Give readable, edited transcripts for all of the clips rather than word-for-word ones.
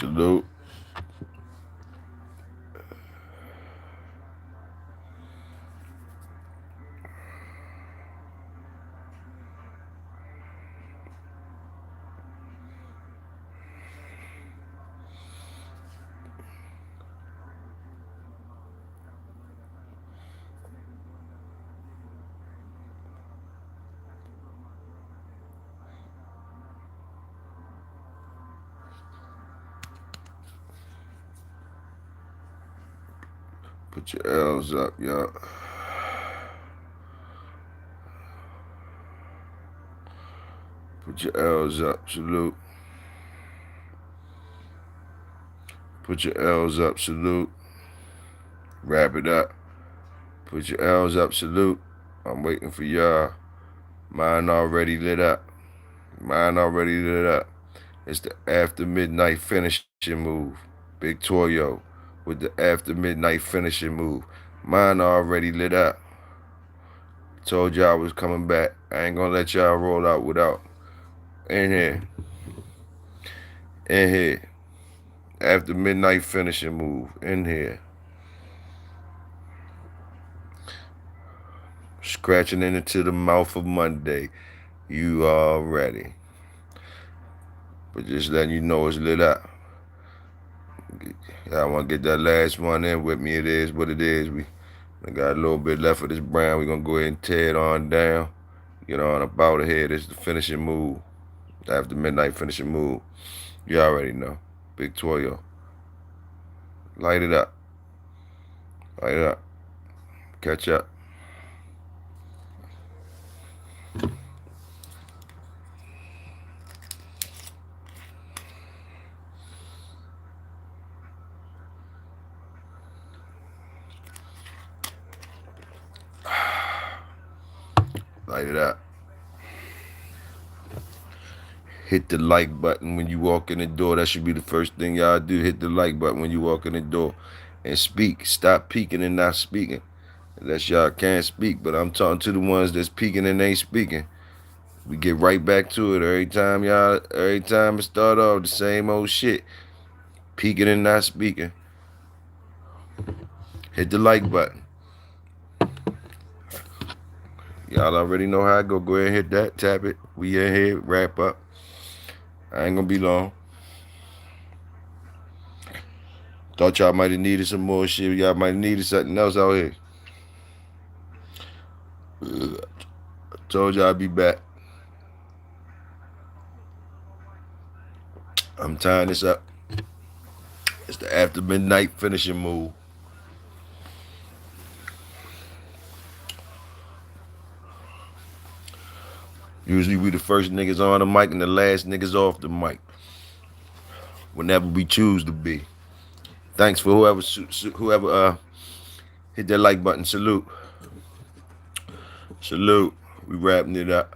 Salute. Put your L's up, y'all. Put your L's up. Salute. Put your L's up. Salute. Wrap it up. Put your L's up. Salute. I'm waiting for y'all. Mine already lit up. Mine already lit up. It's the after midnight finishing move. Big Toyo with the after midnight finishing move. Mine already lit up. Told y'all I was coming back. I ain't gonna let y'all roll out without. In here. In here. After midnight finishing move. In here. Scratching into the mouth of Monday. You all ready. But just letting you know it's lit up. I want to get that last one in with me. It is what it is. We got a little bit left of this brand. We're going to go ahead and tear it on down. Get on about it here. This is the finishing move. After midnight finishing move. You already know. Big Toyo. Light it up. Light it up. Catch up. Light it up. Hit the like button when you walk in the door. That should be the first thing y'all do. Hit the like button when you walk in the door. And speak. Stop peeking and not speaking. Unless y'all can't speak. But I'm talking to the ones that's peeking and ain't speaking. We get right back to it every time it start off the same old shit. Peeking and not speaking. Hit the like button. Y'all already know how I go. Go ahead and hit that. Tap it. We in here. Wrap up. I ain't gonna be long. Thought y'all might have needed some more shit. Y'all might have needed something else out here. Told y'all I'd be back. I'm tying this up. It's the after midnight finishing move. Usually we the first niggas on the mic and the last niggas off the mic. Whenever we choose to be. Thanks for whoever hit that like button. Salute. Salute. We wrapping it up.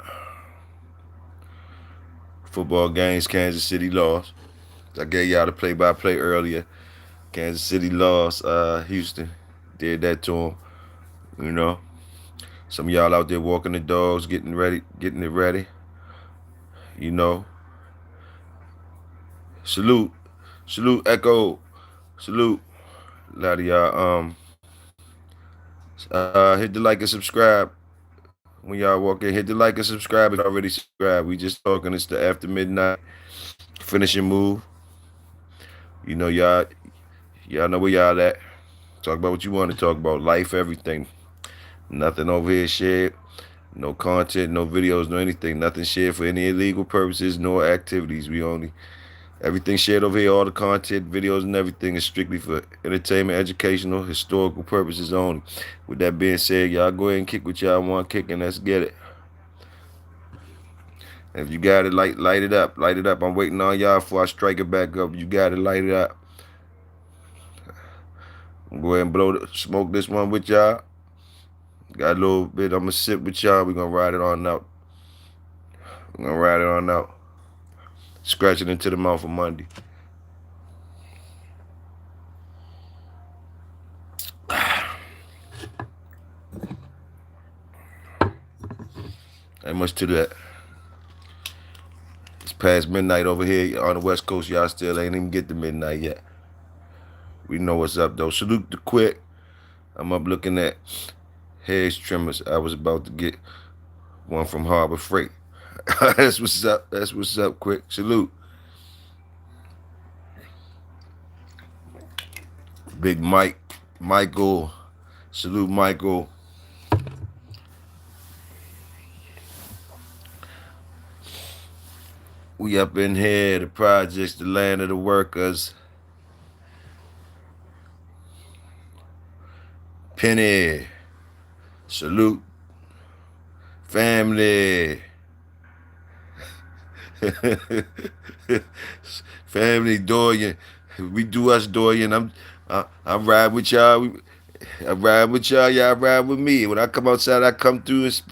Football games, Kansas City lost. I gave y'all the play-by-play earlier. Kansas City lost. Houston did that to them. You know. Some of y'all out there walking the dogs, getting it ready. You know. Salute. Salute, Echo. Salute. A lot of y'all hit the like and subscribe. When y'all walk in, hit the like and subscribe if you already subscribed. We just talking. It's the after midnight finishing move. You know, y'all know where y'all at. Talk about what you want to talk about. Life, everything. Nothing over here shared. No content, no videos, no anything. Nothing shared for any illegal purposes, no activities. Everything shared over here, all the content, videos, and everything is strictly for entertainment, educational, historical purposes only. With that being said, y'all go ahead and kick what y'all want kick and let's get it. And if you got it, light it up. Light it up. I'm waiting on y'all before I strike it back up. You got it, light it up. I'm go ahead and smoke this one with y'all. Got a little bit. I'm going to sip with y'all. We're going to ride it on out. We're going to ride it on out. Scratch it into the mouth of Monday. Ain't much to that. It's past midnight over here on the West Coast. Y'all still ain't even get to midnight yet. We know what's up, though. Salute to Quick. I'm up looking at hedge trimmers. I was about to get one from Harbor Freight. That's what's up. That's what's up, Quick. Salute. Big Mike. Michael. Salute, Michael. We up in here, the projects, the land of the workers. Penny. Salute. Family. Family, Dorian. We do us, Dorian. I ride with y'all. I ride with y'all. Y'all ride with me. When I come outside, I come through and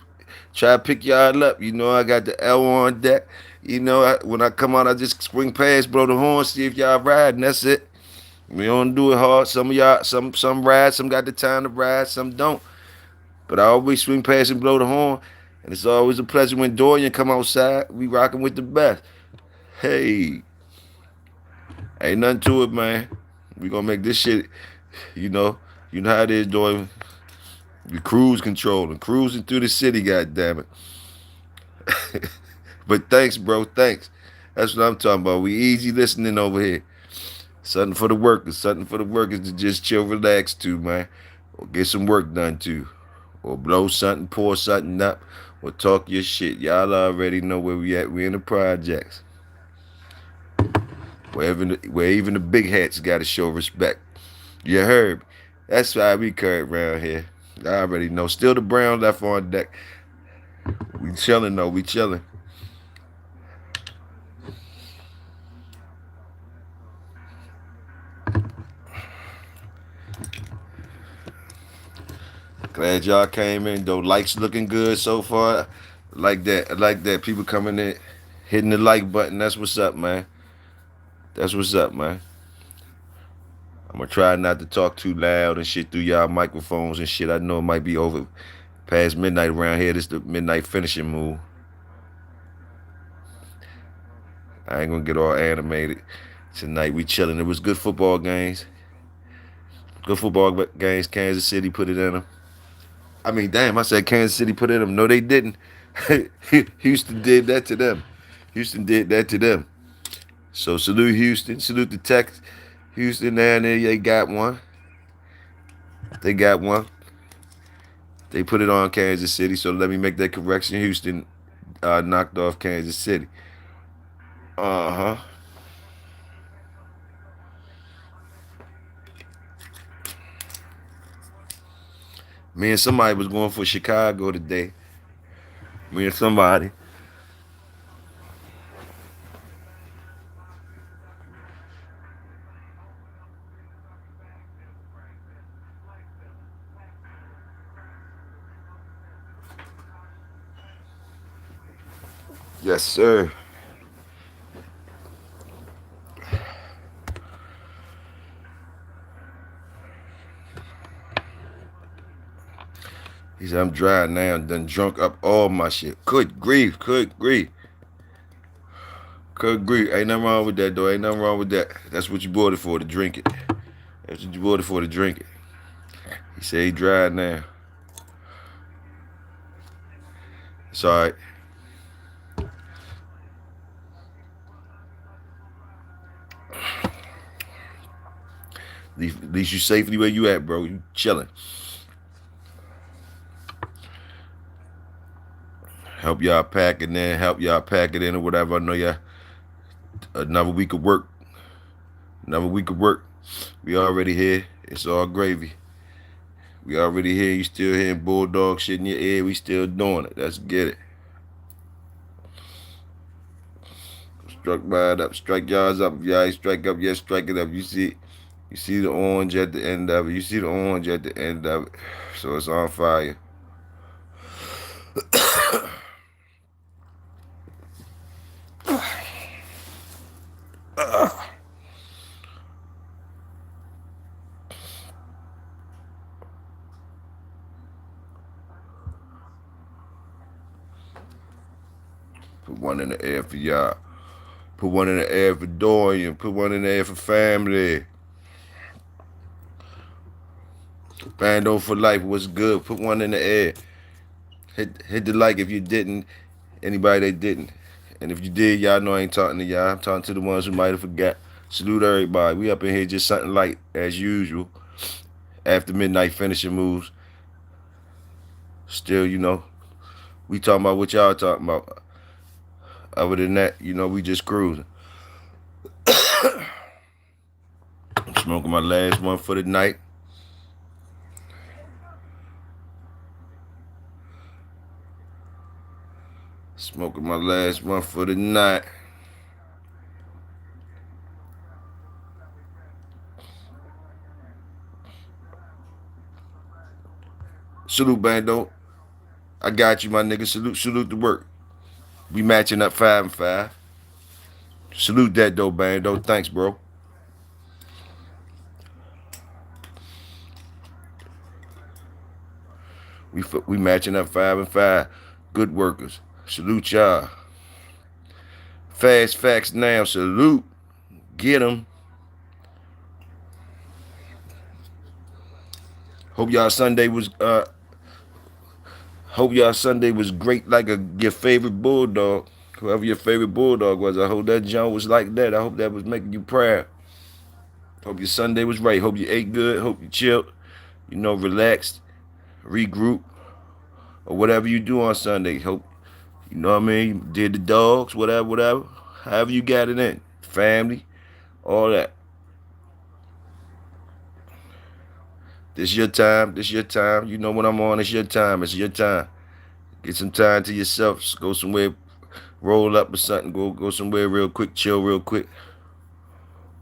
try to pick y'all up. You know, I got the L on deck. You know, when I come out, I just swing past, blow the horn, see if y'all ride, and that's it. We don't do it hard. Some of y'all, some ride, some got the time to ride, some don't. But I always swing past and blow the horn. And it's always a pleasure when Dorian come outside. We rocking with the best. Hey, ain't nothing to it, man. We gonna make this shit, you know how it is, Dorian. We cruise controlling, cruising through the city, goddammit. But thanks, bro, thanks. That's what I'm talking about. We easy listening over here. Something for the workers to just chill, relax to, man. Or get some work done too. Or blow something, pour something up, or talk your shit. Y'all already know where we at. We in the projects. Where even the big hats gotta show respect. You heard me. That's why we current around here. I already know. Still the brown left on deck. We chilling though, we chilling. Glad y'all came in though. Likes looking good so far. I like that. People coming in, hitting the like button. That's what's up, man. That's what's up, man. I'm gonna try not to talk too loud and shit through y'all microphones and shit. I know it might be over past midnight around here. This is the midnight finishing move. I ain't gonna get all animated tonight. We chilling. It was good football games. Good football games. Kansas City put it in them. I mean, damn, I said Kansas City put it in them. No, they didn't. Houston did that to them. Houston did that to them. So salute Houston. Salute the Texas. Houston down there, they got one. They got one. They put it on Kansas City, so let me make that correction. Houston knocked off Kansas City. Uh-huh. Me and somebody was going for Chicago today. Me and somebody. Yes, sir. He said, I'm dry now and done drunk up all my shit. Good grief, good grief. Good grief. Ain't nothing wrong with that, though. Ain't nothing wrong with that. That's what you bought it for, to drink it. That's what you bought it for, to drink it. He said he dry now. It's all right. At least you safely where you at, bro. You chilling. Help y'all pack it in. Help y'all pack it in or whatever. I know y'all. Another week of work. Another week of work. We already here. It's all gravy. We already here. You still hearing bulldog shit in your ear. We still doing it. Let's get it. Struck by it up. Strike y'all's up. If y'all ain't strike up yet, strike it up. You see the orange at the end of it. You see the orange at the end of it. So it's on fire. Put one in the air for y'all. Put one in the air for Dorian. Put one in the air for family. Bando for life. What's good? Put one in the air. Hit the like if you didn't. Anybody that didn't. And if you did, y'all know I ain't talking to y'all. I'm talking to the ones who might have forgot. Salute everybody. We up in here just something light as usual. After midnight finishing moves. Still, we talking about what y'all talking about. Other than that, we just cruising. I'm smoking my last one for the night. Smoking my last one for the night. Salute, Bando. I got you, my nigga. Salute the work. We matching up 5 and 5. Salute that, though, Bando. Thanks, bro. We matching up 5 and 5. Good workers. Salute y'all. Fast facts now. Salute. Get them. Hope y'all Sunday was great like your favorite bulldog. Whoever your favorite bulldog was, I hope that John was like that. I hope that was making you proud. Hope your Sunday was right. Hope you ate good. Hope you chilled. Relaxed, regroup, or whatever you do on Sunday. Hope, you did the dogs, whatever. However you got it in. Family, all that. This your time. You know when I'm on, it's your time. It's your time. Get some time to yourself. Go somewhere, roll up or something. Go somewhere real quick, chill real quick.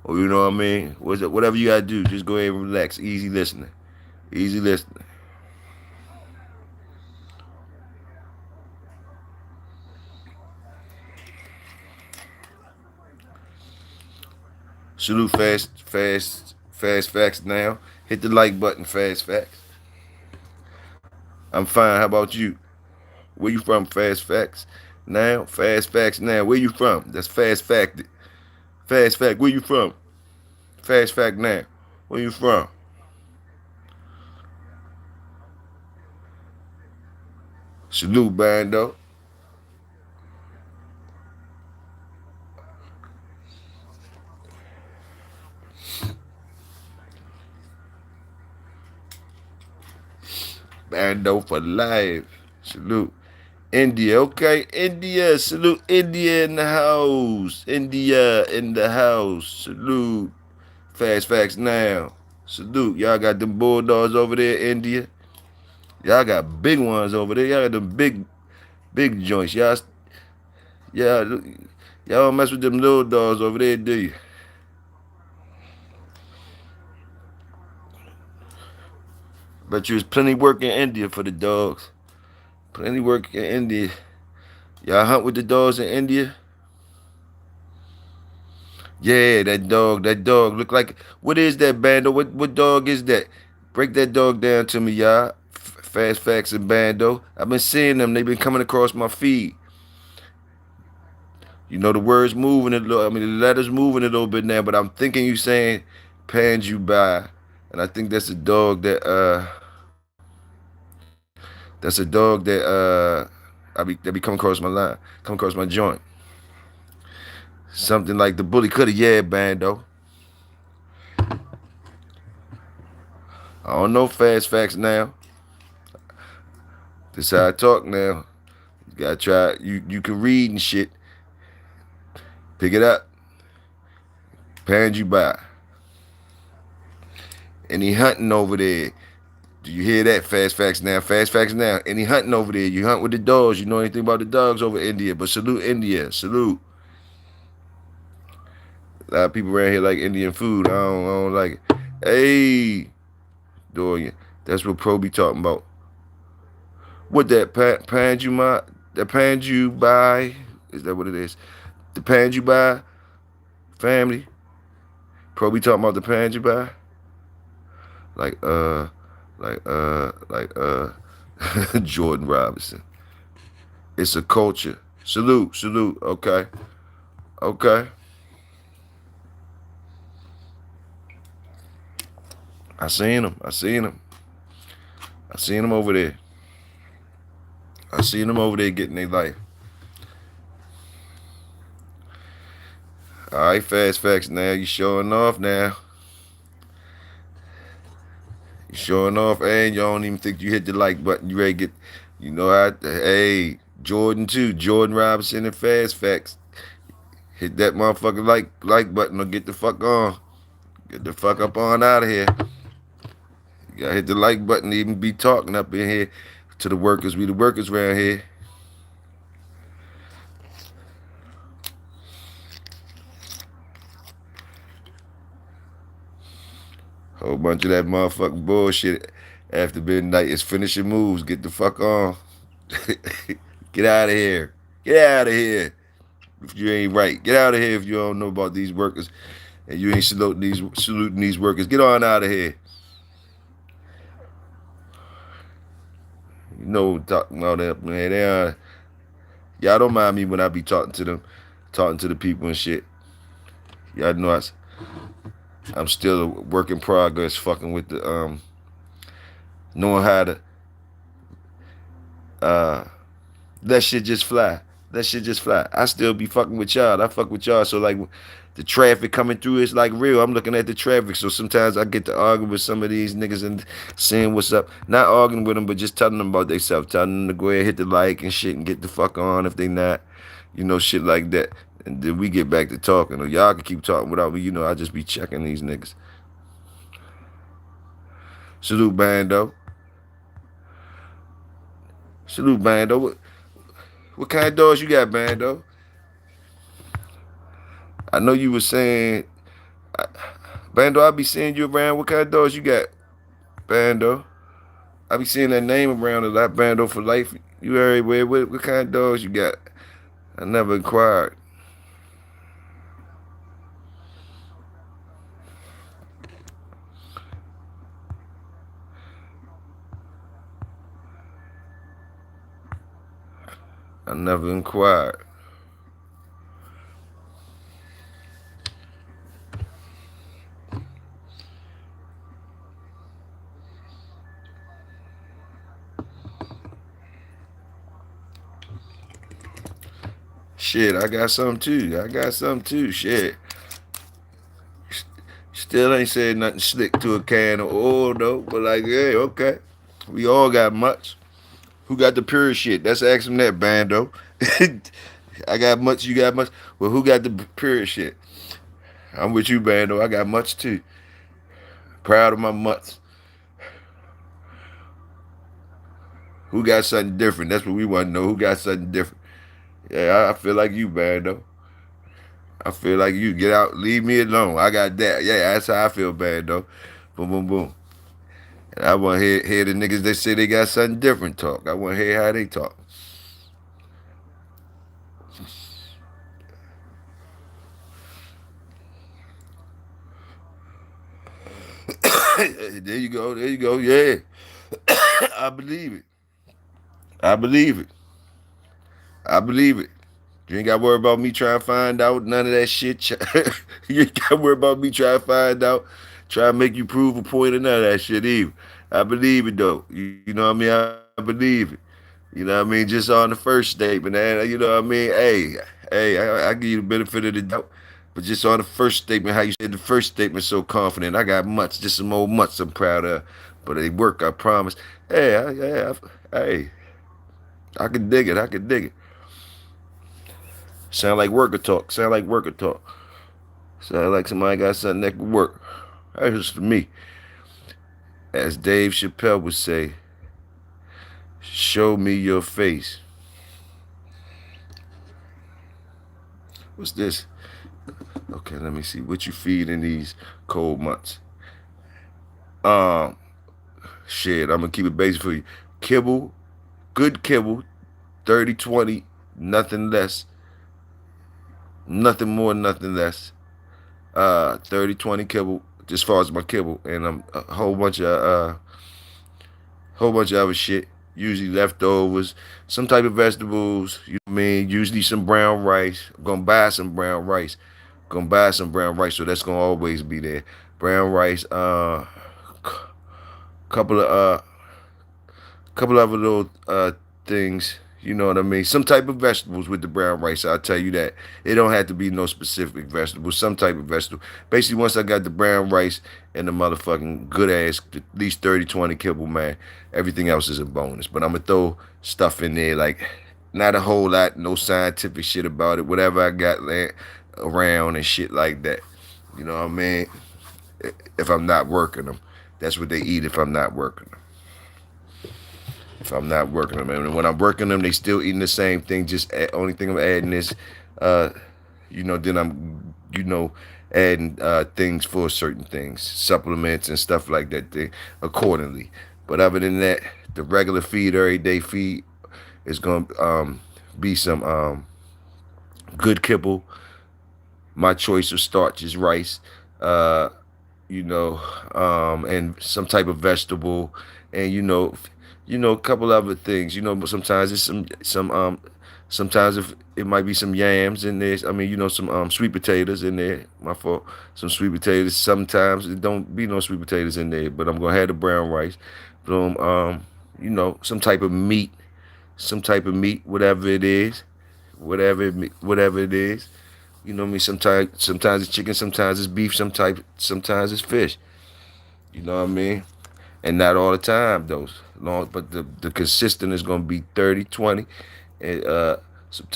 Or you know what I mean? Whatever you gotta do, just go ahead and relax. Easy listening. Salute fast facts now. Hit the like button, fast facts. I'm fine. How about you? Where you from? Fast facts now. Fast facts now. Where you from? That's fast fact. Fast fact. Where you from? Fast fact now. Where you from? Salute, Bando. Bando for life. Salute. India, okay? India, salute. India in the house. India in the house. Salute. Fast facts now. Salute. Y'all got them bulldogs over there, India. Y'all got big ones over there. Y'all got them big joints. Y'all don't mess with them little dogs over there, do you? But you was plenty work in India for the dogs. Plenty work in India. Y'all hunt with the dogs in India? Yeah, that dog look like, what is that, Bando? What dog is that? Break that dog down to me, y'all. Fast Facts and Bando. I've been seeing them. They've been coming across my feed. The words moving the letters moving a little bit now, but I'm thinking you saying Panju by. And I think that's a dog that that be coming across my line, come across my joint. Something like the bully coulda, yeah, Bando. I don't know fast facts now. This how I talk now. You gotta try. You can read and shit. Pick it up. Pan you by. Any hunting over there? Do you hear that? Fast facts now. Fast facts now. Any hunting over there? You hunt with the dogs. You know anything about the dogs over India? But salute India. Salute. A lot of people around here like Indian food. I don't like it. Hey, Dorian. That's what Pro be talking about. What that Panju the Panju by? Is that what it is? The Panju by family. Pro be talking about the Panju by. Like Jordan Robinson. It's a culture. Salute. Okay. Okay. I seen him. I seen him. I seen him over there. I seen him over there getting their life. All right, fast facts now. You showing off now. You showing off, and you don't even think you hit the like button. You ready to get, you know, hey, Jordan too. Jordan Robinson and fast facts. Hit that motherfucking like button or get the fuck on. Get the fuck up on out of here. You gotta hit the like button to even be talking up in here to the workers. We the workers around here. Whole bunch of that motherfucking bullshit after midnight is finishing moves. Get the fuck on. Get out of here. Get out of here. If you ain't right, get out of here. If you don't know about these workers and you ain't saluting these workers, get on out of here. You know, talking all that, man. Y'all don't mind me when I be talking to them, talking to the people and shit. Y'all know I'm still a work in progress, fucking with the knowing how to let shit just fly. Let shit just fly. I still be fucking with y'all. I fuck with y'all. So like the traffic coming through is like real. I'm looking at the traffic. So sometimes I get to argue with some of these niggas and seeing what's up. Not arguing with them, but just telling them about themselves. Telling them to go ahead, hit the like and shit and get the fuck on if they not. You know, shit like that. And then we get back to talking. Or y'all can keep talking without me. You know, I just be checking these niggas. Salute, Bando. Salute, Bando. What kind of dogs you got, Bando? I know you were saying, Bando, I be seeing you around. What kind of dogs you got, Bando? I be seeing that name around a lot, Bando for life. You everywhere. What kind of dogs you got? I never inquired. I never inquired. Shit, I got some too. Shit. Still ain't said nothing slick to a can of oil though. But like, hey, okay. We all got much. Who got the pure shit? Let's ask him that, Bando. I got much, you got much. Well, who got the pure shit? I'm with you, Bando. I got much too. Proud of my mutts. Who got something different? That's what we want to know. Who got something different? Yeah, I feel like you, Bando. I feel like you. Get out. Leave me alone. I got that. Yeah, that's how I feel, Bando. Boom, boom, boom. And I want to hear the niggas that say they got something different talk. I want to hear how they talk. There you go. There you go. Yeah. I believe it. I believe it. I believe it. You ain't got to worry about me trying to find out none of that shit. You ain't got to worry about me trying to find out, try to make you prove a point or none of that shit either. I believe it though. You know what I mean? I believe it. You know what I mean? Just on the first statement, man. You know what I mean? Hey, I give you the benefit of the doubt. But just on the first statement, how you said the first statement so confident. I got mutts, just some old mutts I'm proud of. But they work, I promise. Hey, I can dig it. I can dig it. Sound like worker talk. Sound like worker talk. Sound like somebody got something that could work. That's just for me. As Dave Chappelle would say, show me your face. What's this? Okay, let me see. What you feed in these cold months? Um, Shit, I'm gonna keep it basic for you. Kibble, good kibble, 30-20, nothing less. Nothing more, nothing less. 30-20 kibble, as far as my kibble. And a whole bunch of other shit. usually leftovers, some type of vegetables, you know what I mean? Usually some brown rice. I'm gonna buy some brown rice. Gonna buy some brown rice, so that's gonna always be there. Brown rice, couple of couple of little things. You know what I mean? Some type of vegetables with the brown rice. I'll tell you that. It don't have to be no specific vegetable. Some type of vegetable. Basically, once I got the brown rice and the motherfucking good ass, at least 30, 20 kibble, man, everything else is a bonus. But I'm going to throw stuff in there, like, not a whole lot, no scientific shit about it. Whatever I got around and shit like that. You know what I mean? If I'm not working them. That's what they eat if I'm not working them. If I'm not working them, and when I'm working them, they still eating the same thing. Just only thing I'm adding is, then I'm, adding things for certain things, supplements and stuff like that, accordingly. But other than that, the regular feed, everyday feed, is gonna be some good kibble. My choice of starch is rice, and some type of vegetable, and a couple other things. Sometimes it's sometimes if it might be some yams in there. I mean, some sweet potatoes in there. My fault. Some sweet potatoes. Sometimes it don't be no sweet potatoes in there, but I'm gonna have the brown rice. Boom. Some type of meat, whatever it is, whatever it is. You know what I mean? Sometimes it's chicken, sometimes it's beef, sometimes it's fish. You know what I mean? And not all the time, though. But the consistent is gonna be 30, 20, and some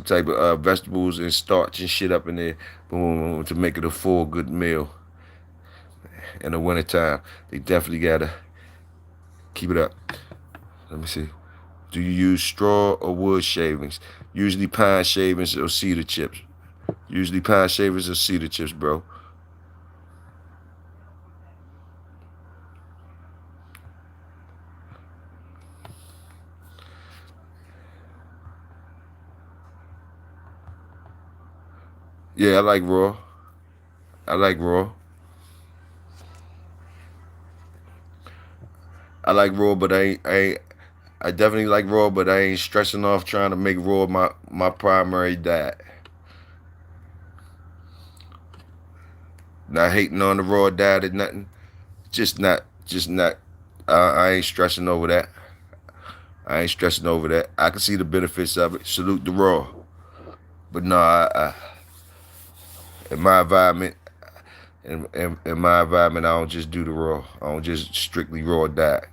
type of vegetables and starch and shit up in there, boom, to make it a full good meal. In the wintertime, they definitely gotta keep it up. Let me see. Do you use straw or wood shavings? Usually pine shavings or cedar chips. Usually pine shavings or cedar chips, bro. Yeah, I like raw. I like raw. I like raw, but I definitely like raw, but I ain't stressing off trying to make raw my primary diet. Not hating on the raw diet or nothing. Just not. I ain't stressing over that. I ain't stressing over that. I can see the benefits of it. Salute the raw. But no, in my environment, in my environment, I don't just do the raw. I don't just strictly raw diet.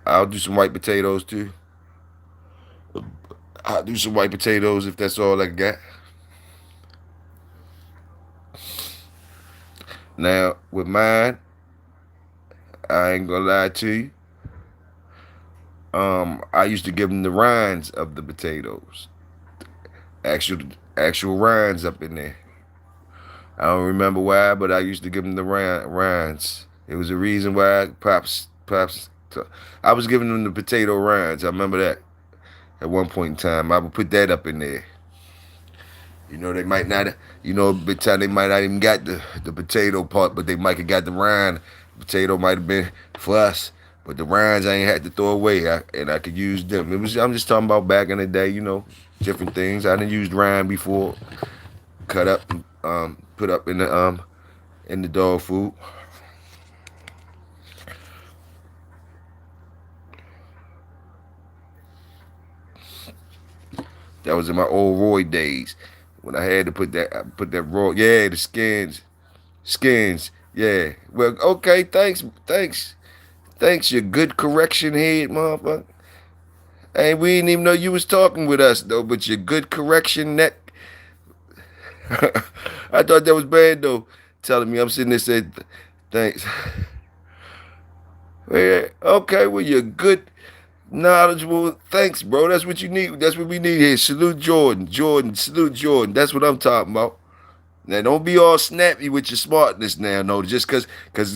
I'll do some white potatoes too. I'll do some white potatoes if that's all I got. Now with mine, I ain't gonna lie to you. I used to give them the rinds of the potatoes, actual actual rinds up in there. I don't remember why, but I used to give them the rinds. It was a reason why pops. I was giving them the potato rinds. I remember that at one point in time. I would put that up in there. They might not. By the time they might not even got the potato part, but they might have got the rind. Potato might have been for us, but the rinds I ain't had to throw away, and I could use them. I'm just talking about back in the day. Different things. I didn't use rind before. Cut up, put up in the dog food. That was in my old Roy days when I had to put that raw. Yeah, the skins. Yeah. Well, okay. Thanks. You good correction head, motherfucker. Hey, we didn't even know you was talking with us though, but your good correction neck. I thought that was bad though. Telling me I'm sitting there saying thanks. Yeah, okay, well you're good, knowledgeable. Thanks, bro. That's what you need. That's what we need here. Salute Jordan. Salute Jordan. That's what I'm talking about. Now don't be all snappy with your smartness now, no. Just cause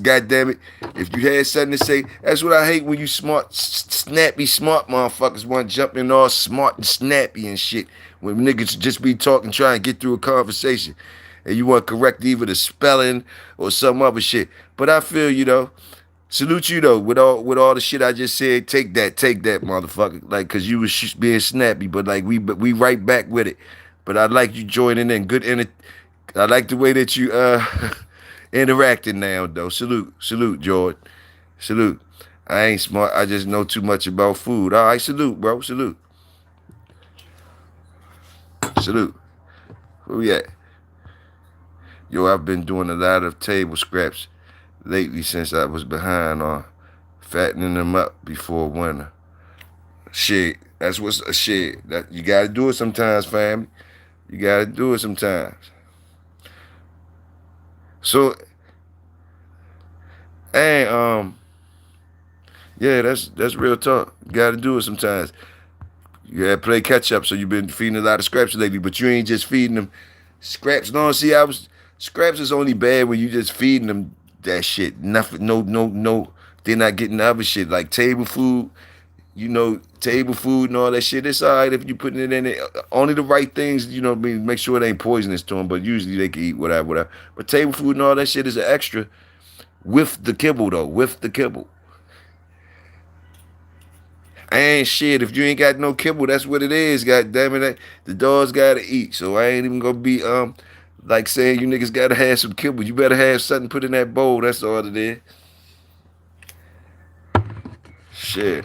goddamn it, if you had something to say, that's what I hate when you snappy smart motherfuckers want to jump in all smart and snappy and shit. When niggas just be talking, trying to get through a conversation, and you want to correct either the spelling or some other shit. But I feel you though. Salute you though, with all the shit I just said. Take that, motherfucker. Like, cause you was being snappy, but like we right back with it. But I like you joining in. I like the way that you interacting now though. Salute, George. Salute. I ain't smart. I just know too much about food. All right, salute, bro. Salute. Where we at? Yo, I've been doing a lot of table scraps lately since I was behind on fattening them up before winter. Shit, that's what's a shit. That you gotta do it sometimes, family. You gotta do it sometimes. So, and yeah, that's real talk. You gotta do it sometimes. You gotta play catch up. So you've been feeding a lot of scraps lately, but you ain't just feeding them scraps. No, see, scraps is only bad when you just feeding them that shit. Nothing, no. They're not getting the other shit like table food. Table food and all that shit. It's all right if you putting it in it. Only the right things, make sure it ain't poisonous to them, but usually they can eat whatever. But table food and all that shit is an extra with the kibble, though. With the kibble. I ain't shit. If you ain't got no kibble, that's what it is. God damn it. The dogs gotta eat. So I ain't even gonna be like saying you niggas gotta have some kibble. You better have something put in that bowl. That's all it is. Shit.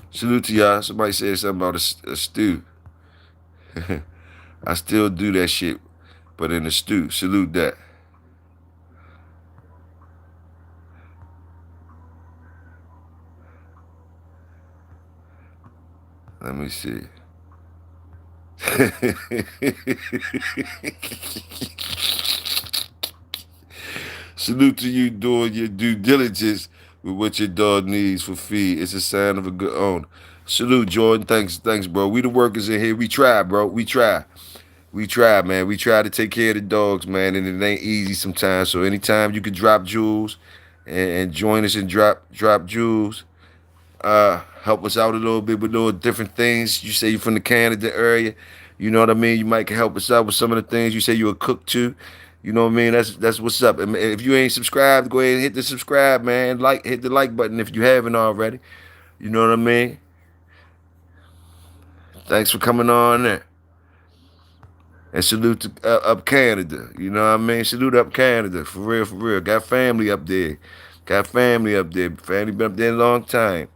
Salute to y'all. Somebody said something about a stew. I still do that shit, but in the stew. Salute that. Let me see. Salute to you doing your due diligence with what your dog needs for feed. It's a sign of a good owner. Salute, Jordan. Thanks, bro. We the workers in here. We try, bro. We try. We try, man. We try to take care of the dogs, man, and it ain't easy sometimes. So anytime you could drop jewels and join us and drop jewels, help us out a little bit with little different things. You say you're from the Canada area, you know what I mean? You might can help us out with some of the things. You say you're a cook too. You know what I mean? That's what's up. And if you ain't subscribed, go ahead and hit the subscribe, man. Hit the like button if you haven't already. You know what I mean? Thanks for coming on there. And salute to up Canada. You know what I mean? Salute up Canada. For real, for real. Got family up there. Got family up there. Family been up there a long time.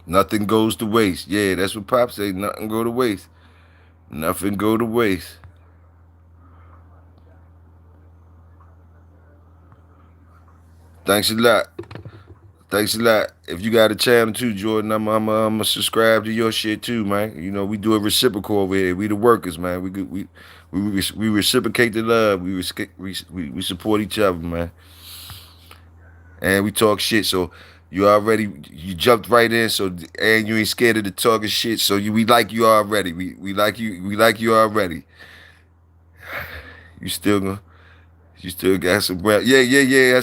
Nothing goes to waste. Yeah, that's what Pop say. Nothing go to waste. Nothing go to waste. Thanks a lot. Thanks a lot. If you got a channel too, Jordan, I'm subscribe to your shit too, man. You know we do a reciprocal over here. We the workers, man. We reciprocate the love. We support each other, man. And we talk shit. So you jumped right in. So and you ain't scared of the talking shit. So we like you already. We like you already. You still gonna You still got some breath. Yeah.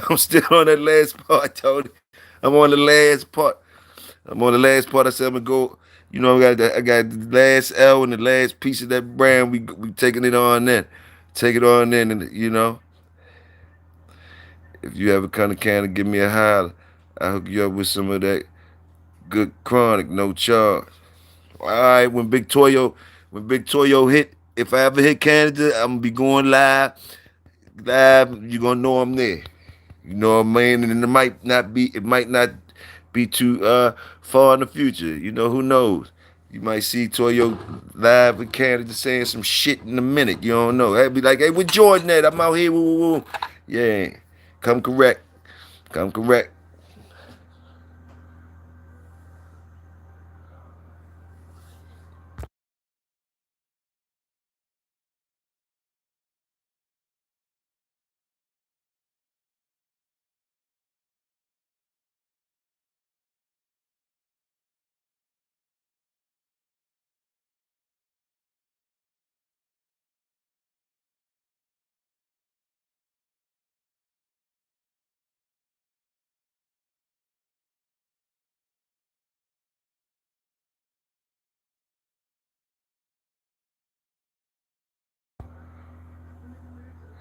I'm still on that last part, Tony. I'm on the last part. I said I'm gonna go. I got the last L and the last piece of that brand. We taking it on then. Take it on then, and if you ever come to Canada, give me a holler. I'll hook you up with some of that good chronic, no charge. All right, when Big Toyo hit, if I ever hit Canada, I'm gonna be going live. Live, you gonna know I'm there. You know what I mean? And it might not be too far in the future. You know, who knows? You might see Toyo live in Canada saying some shit in a minute. You don't know. I'd be like, hey, with Jordan at? I'm out here. Woo, woo, woo. Yeah. Come correct. Come correct.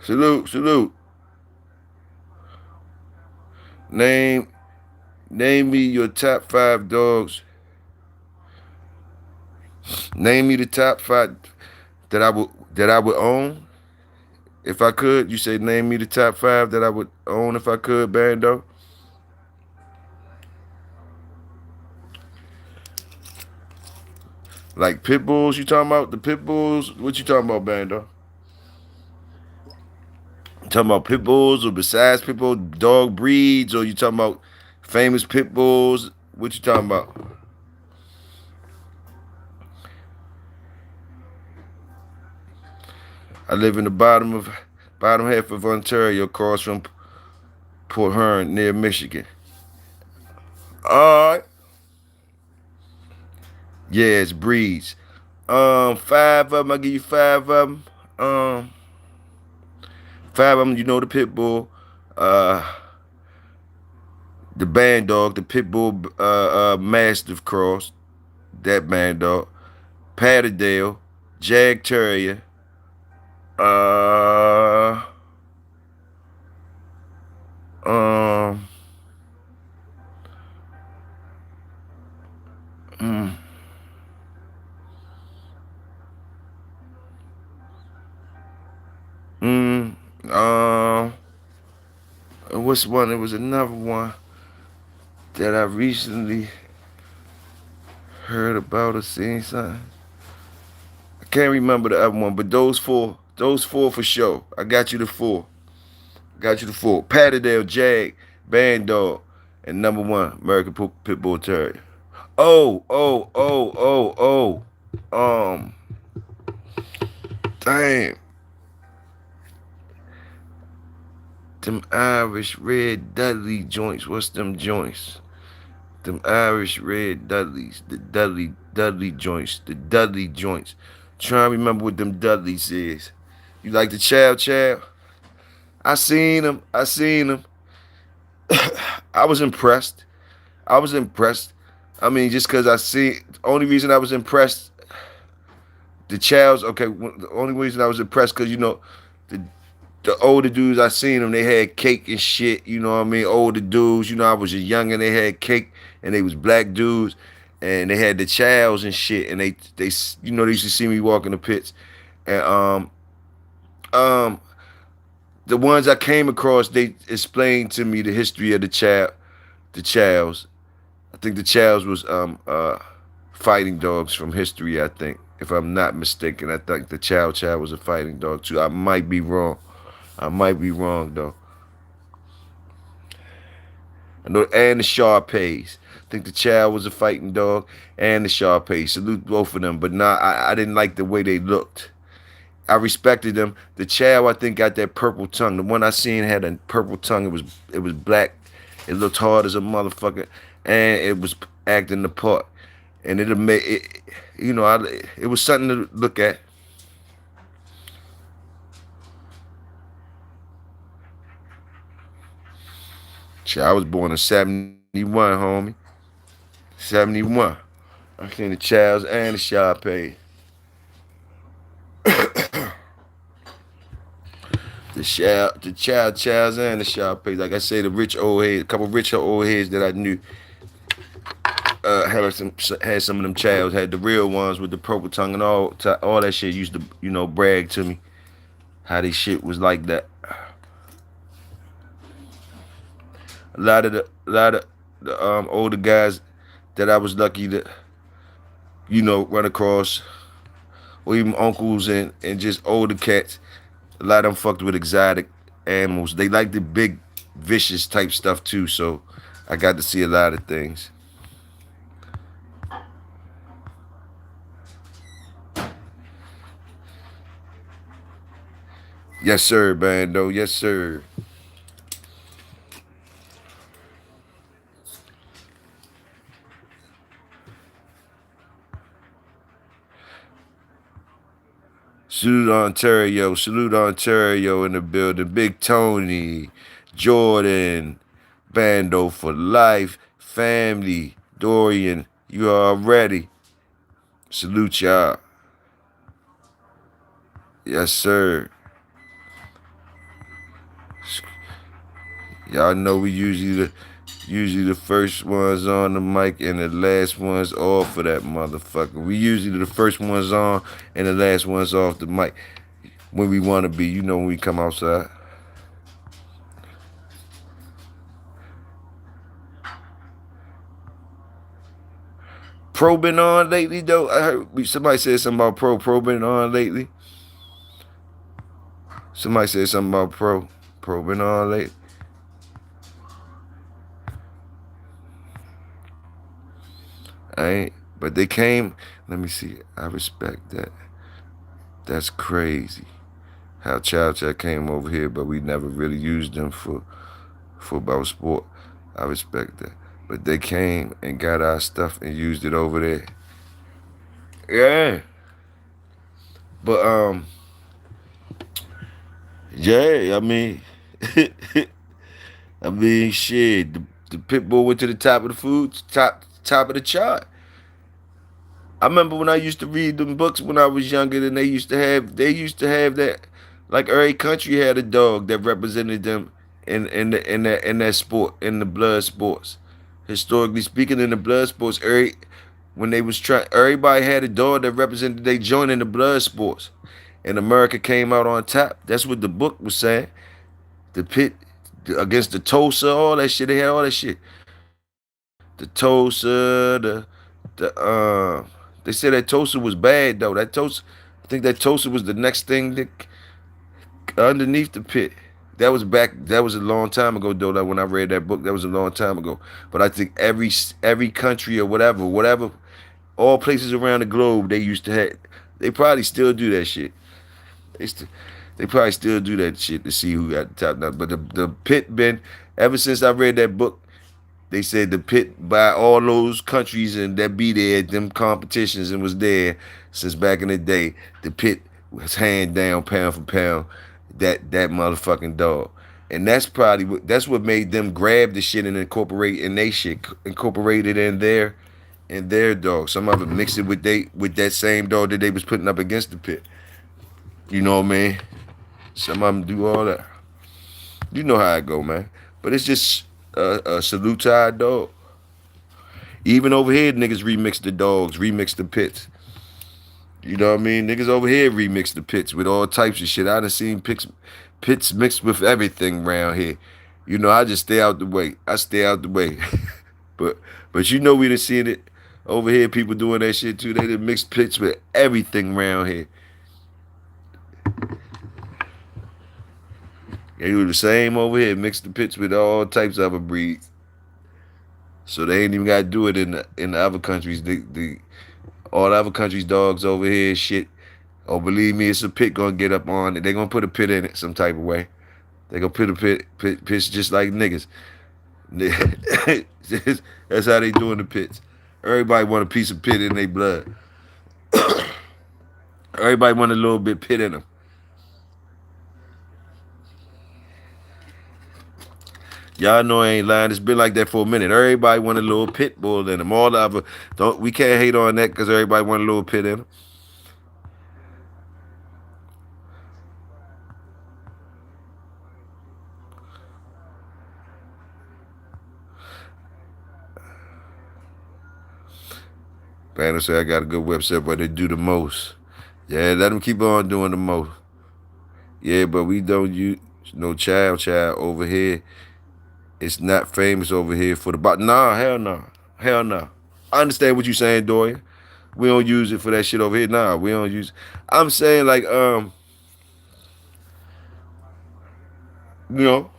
Salute, salute. Name me your top 5 dogs. Name me the top 5 that I would own if I could. You say name me the top 5 that I would own if I could, Bando. Like pit bulls, you talking about the pit bulls? What you talking about, Bando? You talking about pit bulls or besides pit bull dog breeds, or you talking about famous pit bulls? What you talking about? I live in the bottom half of Ontario, across from Port Huron, near Michigan. All right. Yeah, it's breeds. 5 of them. I'll give you 5 of them. 5 of them. You know the pit bull, uh, the band dog, the pit bull, mastiff cross, that band dog, Patterdale, Jag Terrier, uh, um, mm, mm, um, what's one? There was another one that I recently heard about or seen something. I can't remember the other one, but those four for sure. I got you the 4. Got you the 4. Patterdale, Jag, Band Dog, and number 1, American Pit Bull Terrier. Oh, oh, oh, oh, oh. Damn. Them Irish Red Dudley joints. What's them joints? Them Irish Red Dudleys. The Dudley joints. The Dudley joints. Trying to remember what them Dudleys is. You like the Chow Chow? I seen them. I seen them. I was impressed. I was impressed. I mean, just because I see, only reason I was impressed, the Chows, okay, the only reason I was impressed because, you know, the the older dudes I seen them, they had cake and shit, you know what I mean? Older dudes, you know, I was a young and they had cake and they was black dudes and they had the Chows and shit and they you know, they used to see me walk in the pits. And um the ones I came across, they explained to me the history of the Chows. I think the Chows was fighting dogs from history, I think. If I'm not mistaken, I think the Chow Chow was a fighting dog too. I might be wrong. I might be wrong though. I know, and the Shar-Peis. I think the Chow was a fighting dog, and the Shar-Peis. Salute both of them, but nah, I didn't like the way they looked. I respected them. The Chow, I think, got that purple tongue. The one I seen had a purple tongue. It was black. It looked hard as a motherfucker, and it was acting the part. And it made it, you know, it was something to look at. Shit, I was born in '71, homie. '71. I seen the Chows and the Shar-Pei. The Chows and the Shar-Peis. Like I say, the rich old heads, a couple rich old heads that I knew had some of them Chows, had the real ones with the purple tongue and all that shit. Used to, you know, brag to me how they shit was like that. A lot of the older guys that I was lucky to, you know, run across, or even uncles and just older cats. A lot of them fucked with exotic animals. They like the big, vicious type stuff too. So I got to see a lot of things. Yes, sir, Bando. Yes, sir. Salute Ontario in the building. Big Tony, Jordan, Bando for life, family, Dorian. You already. Salute y'all. Yes, sir. Y'all know we usually the first ones on the mic and the last ones off for that motherfucker. We usually the first ones on and the last ones off the mic when we want to be. You know when we come outside. Pro been on lately though. I heard somebody said something about Pro been on lately. Somebody said something about Pro been on lately. I ain't, but they came. Let me see. I respect that. That's crazy. How Chow Chow came over here, but we never really used them for about sport. I respect that. But they came and got our stuff and used it over there. Yeah. But yeah, I mean I mean shit. The pit bull went to the top of the food, top of the chart. I remember when I used to read them books when I was younger, and they used to have that, like every country had a dog that represented them in that sport, in the blood sports. Historically speaking, in the blood sports, when they was trying, everybody had a dog that represented they joined in the blood sports, and America came out on top. That's what the book was saying. The pit against the Tulsa, all that shit. They had all that shit. The Tulsa, they said that Tulsa was bad though. That Tulsa, I think that Tulsa was the next thing that underneath the pit. That was back. That was a long time ago though. Like when I read that book, that was a long time ago. But I think every country or whatever, all places around the globe, they used to have. They probably still do that shit. They probably still do that shit to see who got the top notch. But the pit been ever since I read that book. They said the pit by all those countries and that be there at them competitions and was there since back in the day. The pit was hand down, pound for pound, that motherfucking dog. And that's probably what made them grab the shit and incorporate in they shit, incorporate it in their dog. Some of it mixed it with that same dog that they was putting up against the pit. You know what I mean? Some of them do all that. You know how it go, man. But it's just a salute to our dog. Even over here, niggas remix the dogs, remix the pits. You know what I mean? Niggas over here remix the pits with all types of shit. I done seen pits mixed with everything around here. You know, I just stay out the way. I stay out the way. but you know we done seen it over here. People doing that shit too. They done mix pits with everything around here. They do the same over here. Mix the pits with all types of other breeds. So they ain't even got to do it in the other countries. All the other countries' dogs over here, shit. Oh, believe me, it's a pit gonna get up on it. They gonna put a pit in it some type of way. They gonna put a pits just like niggas. That's how they doing the pits. Everybody want a piece of pit in their blood. Everybody want a little bit pit in them. Y'all know I ain't lying. It's been like that for a minute. Everybody want a little pit bull in them. All the other, we can't hate on that because everybody want a little pit in them. Banner say I got a good website, but they do the most. Yeah, let them keep on doing the most. Yeah, but we don't use no child over here. It's not famous over here for the Nah, hell no. Hell no. I understand what you're saying, Dorian. We don't use it for that shit over here. Nah, we don't use it. I'm saying like you know.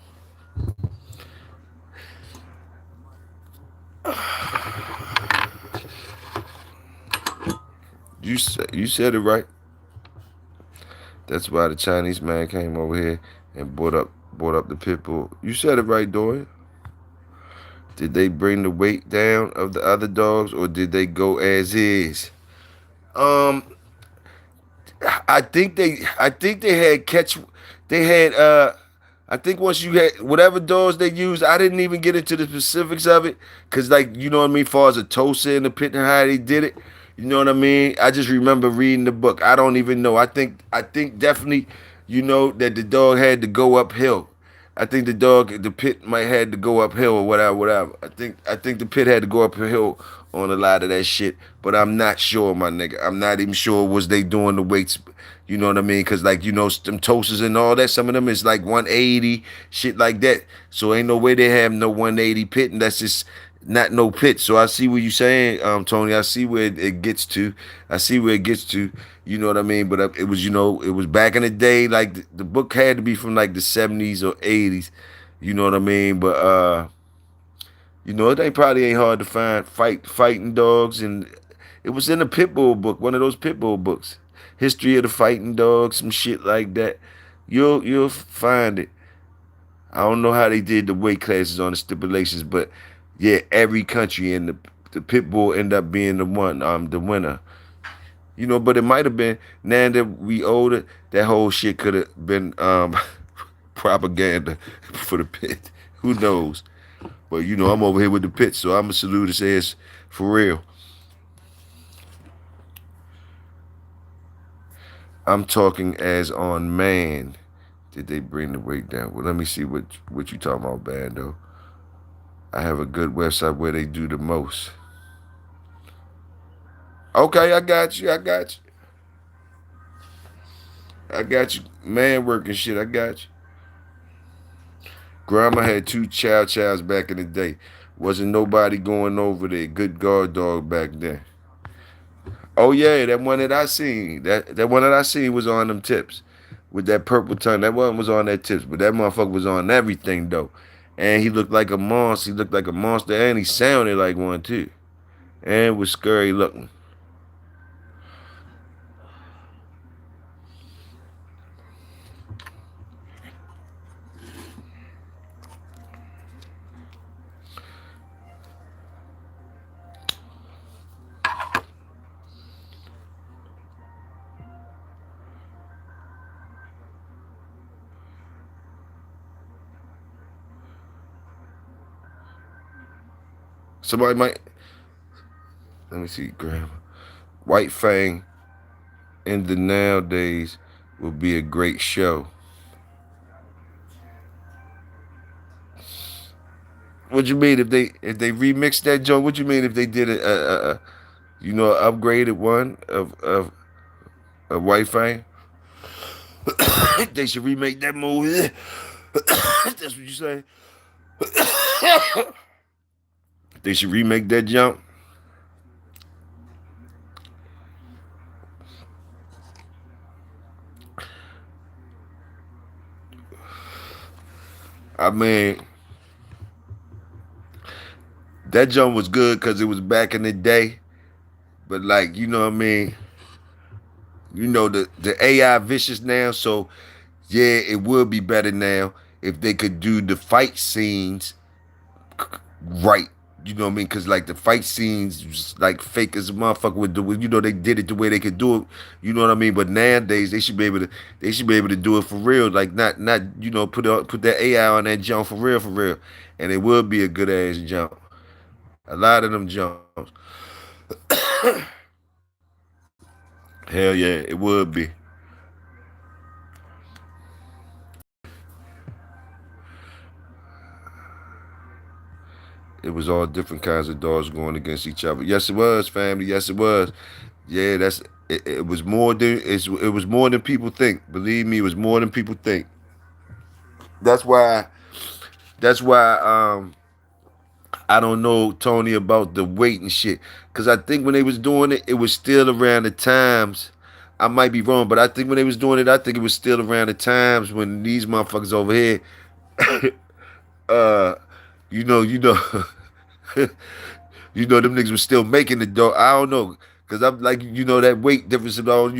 You said it right. That's why the Chinese man came over here and brought up the pit bull. You said it right, Dorian. Did they bring the weight down of the other dogs, or did they go as is? I think they had catch. They had. I think once you had whatever dogs they used, I didn't even get into the specifics of it, cause like you know what I mean, as far as a Tulsa in the pit and how they did it. You know what I mean? I just remember reading the book. I don't even know. I think definitely, you know, that the dog had to go uphill. I think the pit might had to go uphill or whatever, whatever. I think the pit had to go uphill on a lot of that shit, but I'm not sure, my nigga. I'm not even sure was they doing the weights, you know what I mean? Cause like them toasters and all that, some of them is like 180 shit like that. So ain't no way they have no 180 pit, and that's just not no pit. So I see what you saying, Tony. I see where it gets to. I see where it gets to. You know what I mean? But it was, it was back in the day. Like the book had to be from like the 70s or 80s. You know what I mean? But they probably ain't hard to find fighting dogs, and it was in a pit bull book, one of those pit bull books, history of the fighting dogs, some shit like that. You'll find it. I don't know how they did the weight classes on the stipulations, but yeah, every country and the pit bull end up being the winner. But it might have been, now that we older, that whole shit could have been propaganda for the pit. Who knows? But I'm over here with the pit, so I'm a salute his ass for real. I'm talking as on man. Did they bring the weight down? Well, let me see what you talking about, Bando. I have a good website where they do the most. Okay, I got you. I got you. I got you. Man working shit. I got you. Grandma had two chows back in the day. Wasn't nobody going over there. Good guard dog back then. Oh yeah, that one that I seen. That one that I seen was on them tips. With that purple tongue. That one was on that tips. But that motherfucker was on everything though. And he looked like a monster. He looked like a monster. And he sounded like one too. And was scary looking. Somebody might. Let me see, Grandma. White Fang in the nowadays would be a great show. What you mean if they remixed that joint? What you mean if they did upgraded one of White Fang? They should remake that movie. That's what you say. They should remake that jump. I mean, that jump was good because it was back in the day. But like, you know what I mean? The AI vicious now, so yeah, it would be better now if they could do the fight scenes right. You know what I mean? Because like the fight scenes, was like fake as a motherfucker would do. They did it the way they could do it. You know what I mean? But nowadays they should be able to do it for real. Like not put that AI on that jump for real, and it would be a good ass jump. A lot of them jumps. Hell yeah, it would be. It was all different kinds of dogs going against each other. Yes, it was, family. Yes, it was. Yeah, it was more than it was more than people think. Believe me, it was more than people think. That's why I don't know, Tony, about the weight and shit. Cause I think when they was doing it, it was still around the times. I might be wrong, but I think when they was doing it, I think it was still around the times when these motherfuckers over here, uh, you know, you know, them niggas was still making the dough. I don't know, cause I'm like, that weight difference and all. I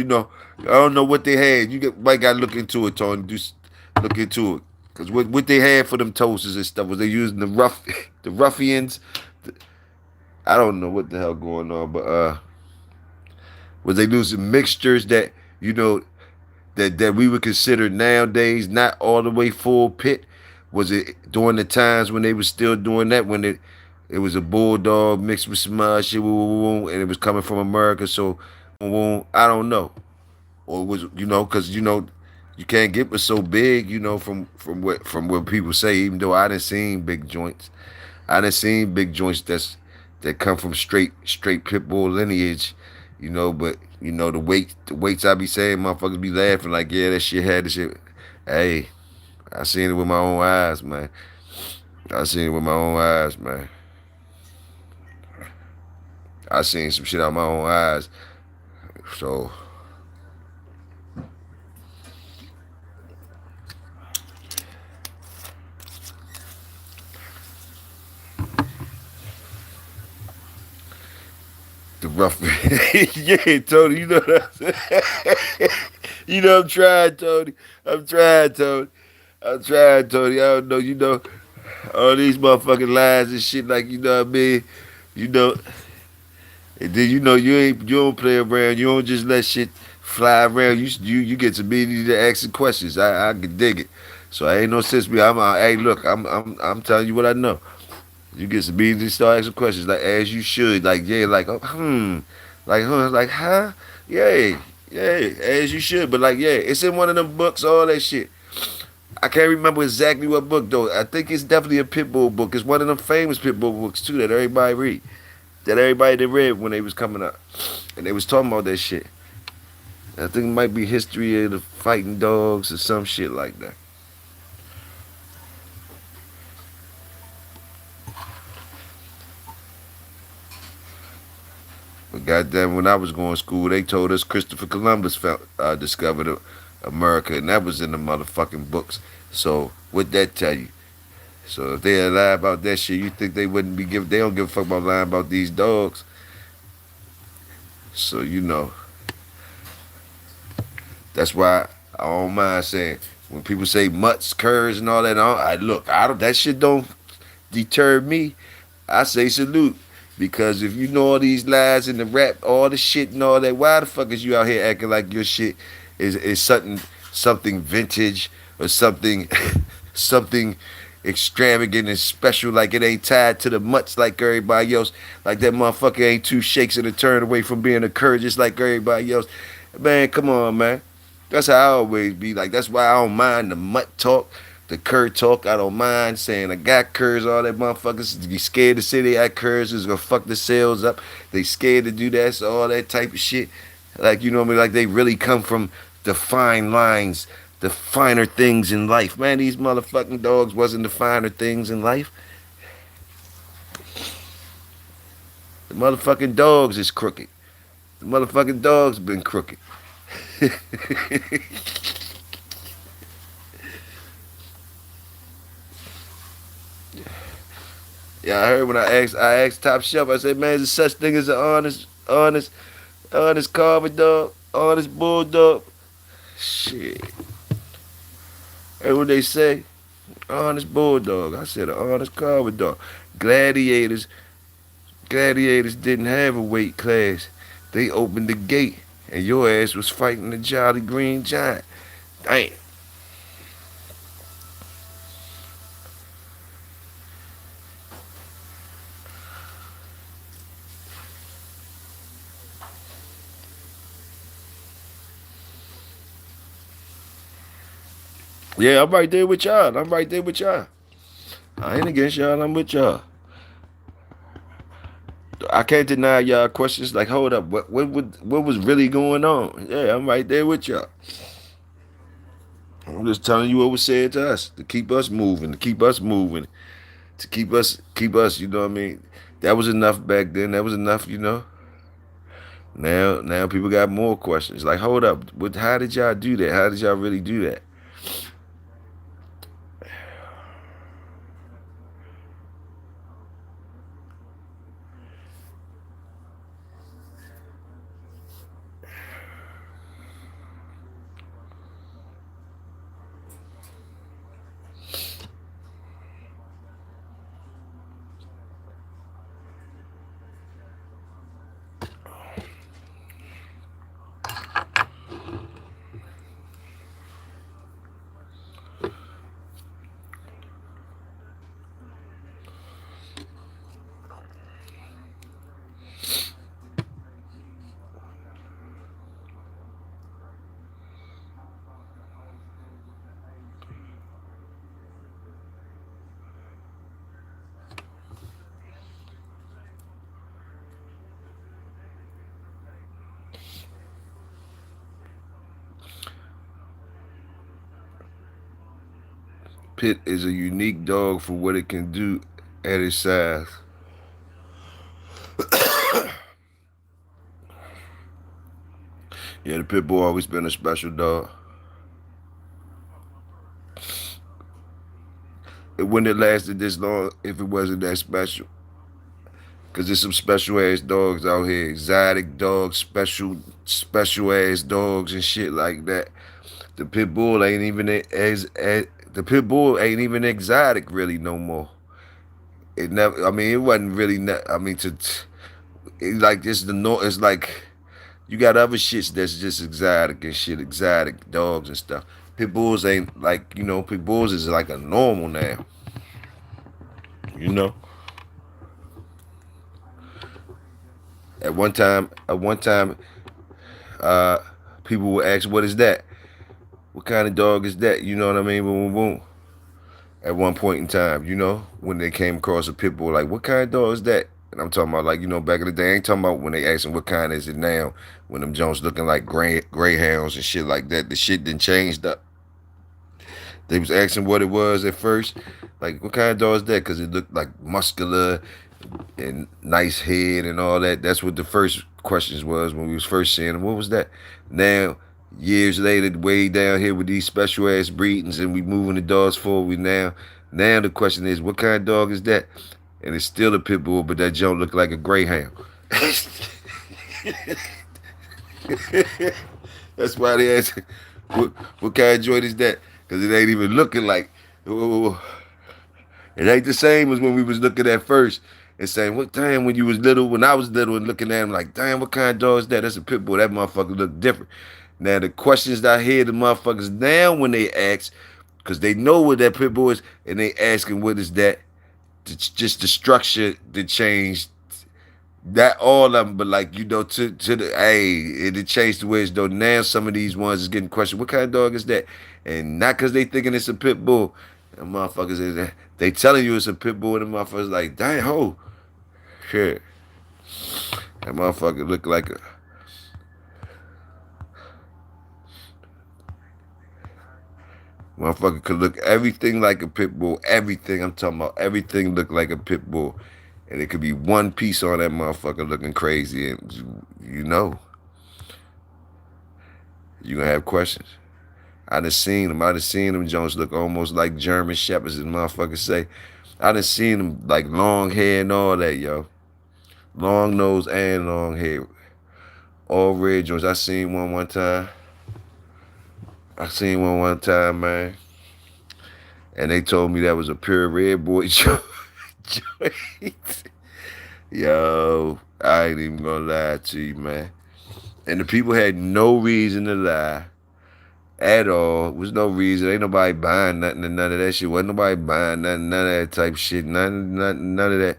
don't know what they had. Might got to look into it, Tony. Just look into it. Cause what they had for them toasters and stuff was they using the ruffians. I don't know what the hell going on, but was they using mixtures that that we would consider nowadays not all the way full pit? Was it during the times when they was still doing that, when it was a bulldog mixed with some shit, and it was coming from America? So I don't know, or was because You can't get but so big, you know, from what people say. Even though I done seen big joints, I done seen big joints that come from straight pit bull lineage, you know. But you know the weights I be saying, motherfuckers be laughing like, yeah, that shit had this shit. Hey, I seen it with my own eyes, man. I seen it with my own eyes, man. I seen some shit out my own eyes. So the rough, yeah, Tony. You know that. You know I'm trying, Tony. I'm trying, Tony. I'm trying, Tony. I don't know. You know all these motherfucking lies and shit. Like you know what I mean. You know, and then you know you don't play around. You don't just let shit fly around. You get to me to asking questions. I can dig it. So I ain't no sense me. Hey look. I'm telling you what I know. You get to me to start asking questions like as you should. Like yeah. Like like huh. Yeah. Yeah. As you should. But like yeah. It's in one of them books. All that shit. I can't remember exactly what book though. I think it's definitely a Pitbull book. It's one of them famous Pitbull books too that everybody read. That everybody did read when they was coming up. And they was talking about that shit. I think it might be History of the Fighting Dogs or some shit like that. But goddamn, when I was going to school, they told us Christopher Columbus discovered America, and that was in the motherfucking books. So what that tell you? So if they lie about that shit, you think they wouldn't be give? They don't give a fuck about lying about these dogs. So you know, that's why I don't mind saying when people say mutts, curs, and all that. I look, I don't. That shit don't deter me. I say salute. Because if you know all these lies and the rap, all the shit and all that, why the fuck is you out here acting like your shit is something vintage or something something extravagant and special, like it ain't tied to the mutts like everybody else, like that motherfucker ain't two shakes and a turn away from being a cur just like everybody else. Man, come on, man. That's how I always be. Like that's why I don't mind the mutt talk, the cur talk. I don't mind saying I got curs. All that motherfuckers be scared to say they got curs. Is gonna fuck the sales up. They scared to do that. So all that type of shit. Like you know what I mean. Like they really come from the fine lines, the finer things in life. Man, these motherfucking dogs wasn't the finer things in life. The motherfucking dogs is crooked. The motherfucking dogs been crooked. Yeah, I heard when I asked Top Shelf, I said, man, is there such thing as an honest carver dog, honest bulldog? Shit. And what they say? Honest bulldog. I said an honest carver dog. Gladiators, gladiators didn't have a weight class. They opened the gate, and your ass was fighting the Jolly Green Giant. Damn. Yeah, I'm right there with y'all. I'm right there with y'all. I ain't against y'all. I'm with y'all. I can't deny y'all questions. Like, hold up, what was really going on? Yeah, I'm right there with y'all. I'm just telling you what was said to us to keep us moving, to keep us moving, to keep us. You know what I mean? That was enough back then. That was enough. You know. Now people got more questions. Like, hold up, how did y'all do that? How did y'all really do that? Pit is a unique dog for what it can do at its size. Yeah, the pit bull always been a special dog. It wouldn't have lasted this long if it wasn't that special. Cause there's some special ass dogs out here, exotic dogs, special ass dogs and shit like that. The pit bull ain't even the pit bull ain't even exotic really no more. It never. I mean, it wasn't really. I mean, it like this the no. It's like you got other shits that's just exotic and shit, exotic dogs and stuff. Pit bulls ain't like pit bulls is like a normal now. You know. At one time, uh, people would ask, "What is that? What kind of dog is that?" You know what I mean? Boom, boom, boom. At one point in time, when they came across a pit bull, like, what kind of dog is that? And I'm talking about, like, back in the day. I ain't talking about when they asking what kind is it now, when them Jones looking like greyhounds and shit like that. The shit done changed up. They was asking what it was at first, like, what kind of dog is that? Because it looked like muscular and nice head and all that. That's what the first questions was when we was first seeing them. What was that? Now, years later, way down here with these special ass breedings, and we moving the dogs forward. Now the question is, what kind of dog is that? And it's still a pit bull, but that junk look like a greyhound. That's why they ask, what kind of joint is that? Because it ain't even looking like. Oh, it ain't the same as when we was looking at first and saying, what damn, when you was little, when I was little and looking at him like, damn, what kind of dog is that? That's a pit bull. That motherfucker look different. Now, the questions that I hear the motherfuckers now when they ask, because they know what that pit bull is, and they asking what is that, just the structure, the change, that all of them, but like, to the, hey, it changed the ways though. Now some of these ones is getting questioned, what kind of dog is that? And not because they thinking it's a pit bull. And motherfuckers is that they telling you it's a pit bull, and the motherfuckers like, dang ho. Shit. That motherfucker look like a motherfucker could look everything like a pit bull. Everything, I'm talking about everything look like a pit bull. And it could be one piece on that motherfucker looking crazy, and you're gonna have questions. I done seen them Jones look almost like German shepherds, and motherfuckers say. I done seen them like long hair and all that, yo. Long nose and long hair. All red Jones. I seen one time. Man. And they told me that was a pure red boy joint. Yo, I ain't even gonna lie to you, man. And the people had no reason to lie at all. There was no reason. Ain't nobody buying nothing and none of that shit. Wasn't nobody buying nothing, none of that type shit. None of that.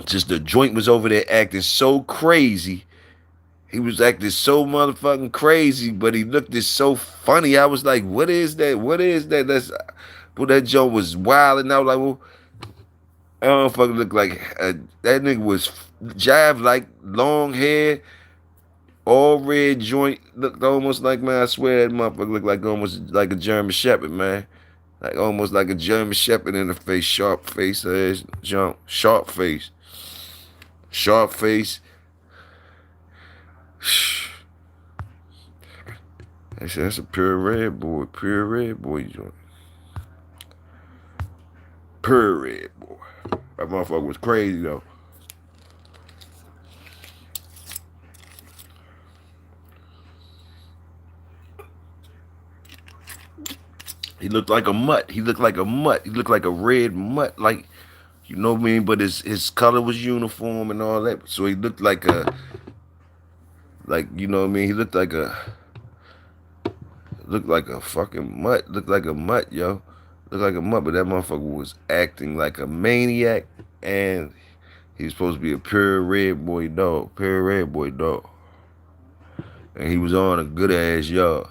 Just the joint was over there acting so crazy. He was acting so motherfucking crazy, but he looked just so funny. I was like, what is that? What is that? That joint was wild, and I was like, well, I don't fucking look like that nigga was jive like long hair, all red joint, looked almost like, man, I swear that motherfucker looked like almost like a German Shepherd, man. Like almost like a German Shepherd in the face, sharp face ass jump, sharp face. That's a pure red boy joint. Pure red boy. That motherfucker was crazy though. He looked like a mutt. He looked like a red mutt. Like, you know what I mean? But his color was uniform and all that. So he looked like you know what I mean? He looked like a fucking mutt. Looked like a mutt, yo. Looked like a mutt, but that motherfucker was acting like a maniac, and he was supposed to be a pure red boy dog. And he was on a good ass yard.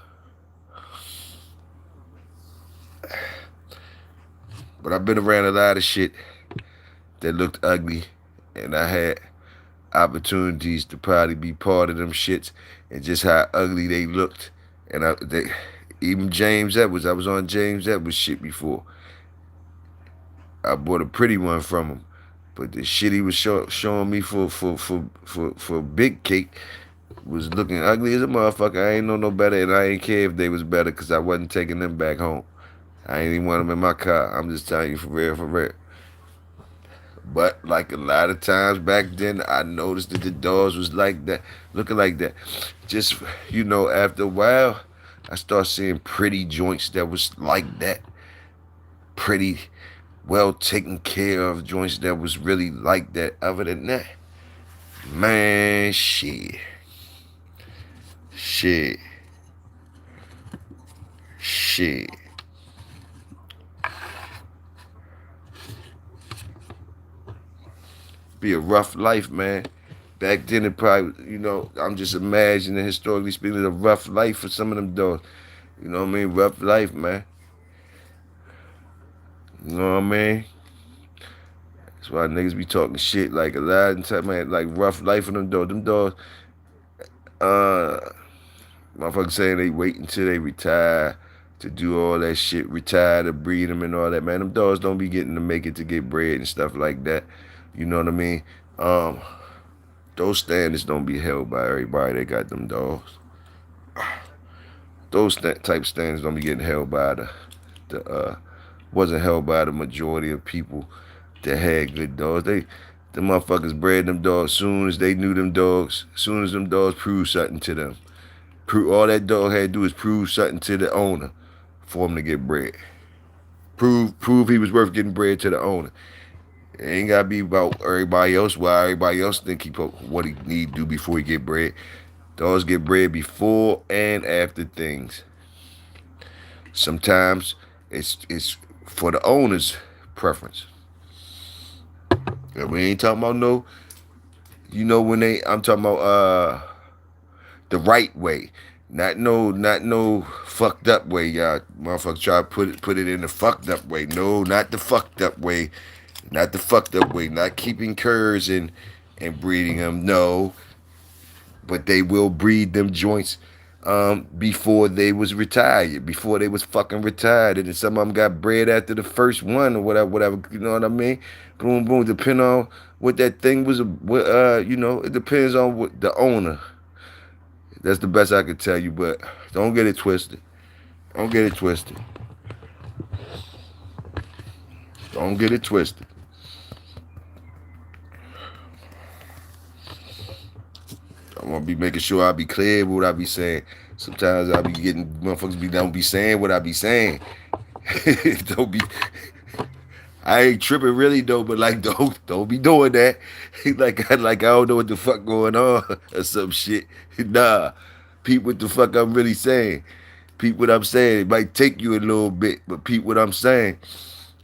But I've been around a lot of shit that looked ugly, and I had opportunities to probably be part of them shits and just how ugly they looked. And Even James Edwards, I was on James Edwards shit before. I bought a pretty one from him. But the shit he was showing me for Big Cake was looking ugly as a motherfucker. I ain't know no better, and I ain't care if they was better because I wasn't taking them back home. I ain't even want them in my car. I'm just telling you for real, for real. But like a lot of times back then, I noticed that the doors was like that, looking like that. Just, after a while, I started seeing pretty joints that was like that. Pretty, well taken care of joints that was really like that. Other than that, man, shit. Shit. Shit. Be a rough life, man. Back then, it probably, I'm just imagining, historically speaking, a rough life for some of them dogs. You know what I mean? Rough life, man. You know what I mean? That's why niggas be talking shit like a lot of time, man. Like rough life for them dogs. Them dogs, uh, motherfuckers saying they wait until they retire to do all that shit, retire to breed them and all that, man. Them dogs don't be getting to make it to get bread and stuff like that. You know what I mean? Those standards don't be held by everybody that got them dogs. Those type standards don't be getting held by wasn't held by the majority of people that had good dogs. The motherfuckers bred them dogs soon as they knew them dogs, soon as them dogs proved something to them. All that dog had to do is prove something to the owner for him to get bred. Prove he was worth getting bred to the owner. It ain't gotta be about everybody else. Why everybody else think what he need to do before he get bred. Dogs get bred before and after things. Sometimes it's for the owner's preference. We ain't talking about no. I'm talking about the right way. Not no fucked up way, y'all. Motherfuckers try to put it in the fucked up way. No, not the fucked up way. Not the fucked up way. Not keeping curs and breeding them. No. But they will breed them joints before they was retired. Before they was fucking retired. And then some of them got bred after the first one or whatever. You know what I mean? Boom, boom. Depending on what that thing was, it depends on what the owner. That's the best I could tell you, but don't get it twisted. Don't get it twisted. Don't get it twisted. I want to be making sure I be clear with what I be saying. Sometimes I be getting motherfuckers don't be saying what I be saying. Don't be. I ain't tripping really though, but like don't be doing that. like I don't know what the fuck going on or some shit. Nah, peep what the fuck I'm really saying. Peep what I'm saying. It might take you a little bit, but peep what I'm saying.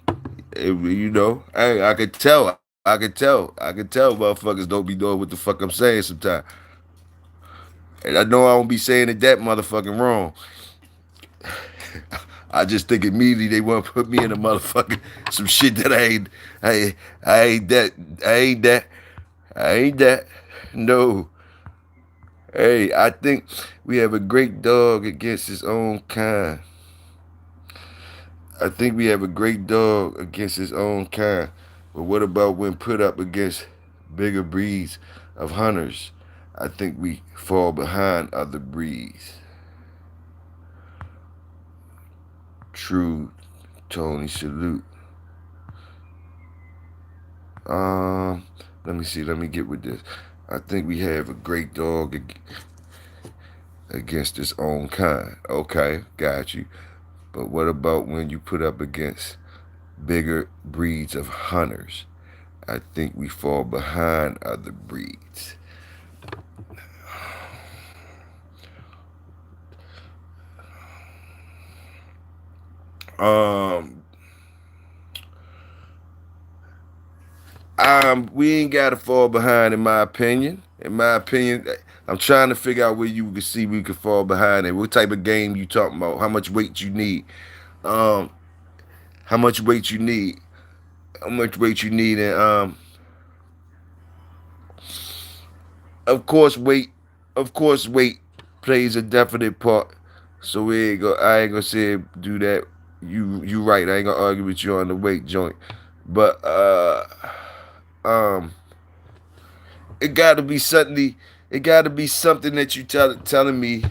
I could tell. I could tell motherfuckers don't be doing what the fuck I'm saying sometimes. And I know I don't be saying it that motherfucking wrong. I just think immediately they want to put me in a motherfucking some shit that I ain't that. No. Hey, I think we have a great dog against his own kind. I think we have a great dog against his own kind. But what about when put up against bigger breeds of hunters? I think we fall behind other breeds. True, Tony, salute. Let me see. Let me get with this. I think we have a great dog against its own kind. Okay, got you. But what about when you put up against bigger breeds of hunters? I think we fall behind other breeds. We ain't gotta fall behind, in my opinion. In my opinion, I'm trying to figure out where you can see we could fall behind and what type of game you talking about, how much weight you need. How much weight you need. How much weight you need, and of course weight plays a definite part So we ain't go. I ain't gonna say do that. You right. I ain't gonna argue with you on the weight joint, but um, it got to be something. It got to be something that you telling me.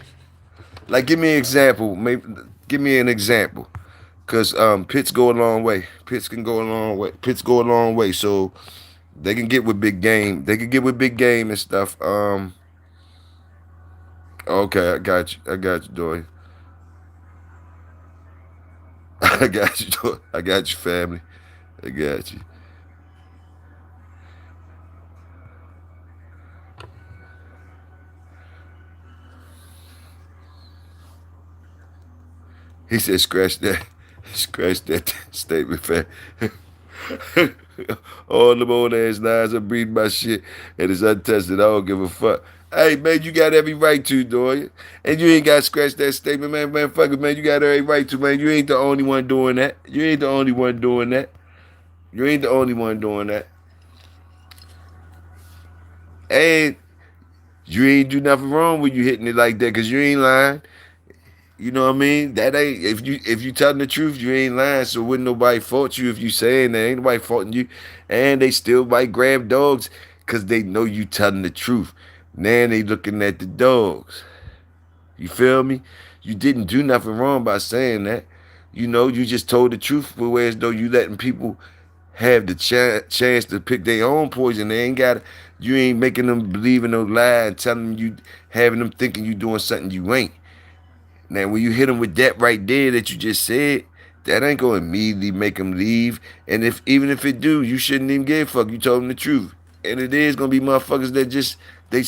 Like, give me an example. Maybe give me an example. Cause pits go a long way. Pits can go a long way. Pits go a long way. So they can get with big game. They can get with big game and stuff. Okay, I got you. I got you, Dory. I got you, Dory. I got you, family. I got you. He said, scratch that. Scratch that statement, fam. All them old ass lies are breeding my shit and it's untested. I don't give a fuck. Hey man, you got every right to, Doya. And you ain't got to scratch that statement, man. Man, fuck it, man. You got every right to, man. You ain't the only one doing that. You ain't the only one doing that. You ain't the only one doing that. And you ain't do nothing wrong when you hitting it like that, cause you ain't lying. You know what I mean? That ain't if you telling the truth, you ain't lying. So wouldn't nobody fault you if you saying that. Ain't nobody faulting you. And they still might grab dogs because they know you telling the truth. Now they looking at the dogs. You feel me? You didn't do nothing wrong by saying that. You know, you just told the truth, but whereas though you letting people have the chance to pick their own poison. They ain't got. You ain't making them believe in no lie and telling them you, having them thinking you doing something you ain't. Now, when you hit them with that right there that you just said, that ain't gonna immediately make them leave. And if even if it do, you shouldn't even give a fuck. You told them the truth, and it is gonna be motherfuckers that just they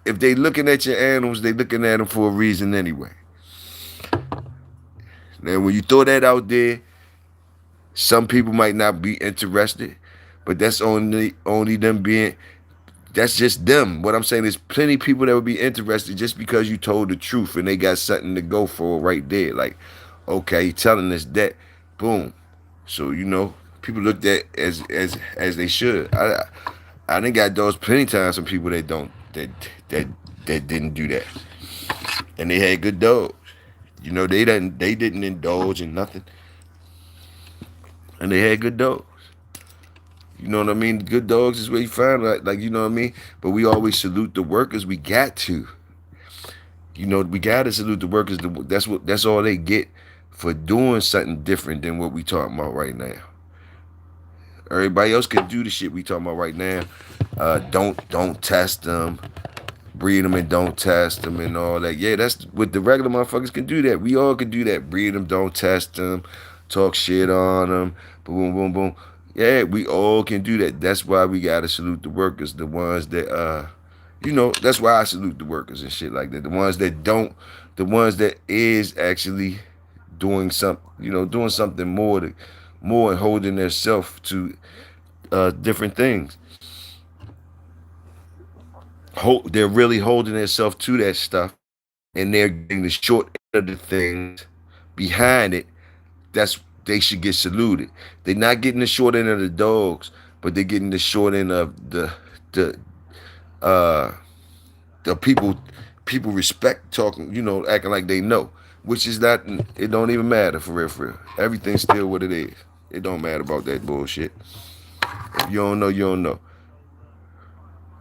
if they looking at your animals, they looking at them for a reason anyway. Now, when you throw that out there, some people might not be interested, but that's only them being. That's just them. What I'm saying is plenty of people that would be interested just because you told the truth and they got something to go for right there. Like, okay, telling us that, boom. So people looked at as they should. I done got those plenty times from people that don't that that didn't do that, and they had good dogs. They didn't indulge in nothing, and they had good dogs. You know what I mean? Good dogs is where you find like you know what I mean. But we always salute the workers. We got to. We gotta salute the workers. That's all they get for doing something different than what we talking about right now. Everybody else can do the shit we talking about right now. Don't test them, breed them and don't test them and all that. Yeah, that's what the regular motherfuckers can do. That we all can do that. Breed them, don't test them, talk shit on them. Boom, boom, boom. Yeah, we all can do that. That's why we gotta salute the workers, the ones that that's why I salute the workers and shit like that. The ones that don't, the ones that is actually doing something more and holding their self to different things. They're really holding themselves to that stuff, and they're getting the short end of the things behind it. That's they should get saluted. They're not getting the short end of the dogs, but they're getting the short end of the uh the people respect talking, acting like they know, which is not. It don't even matter for real, for real. Everything's still what it is. It don't matter about that bullshit. If you don't know, you don't know.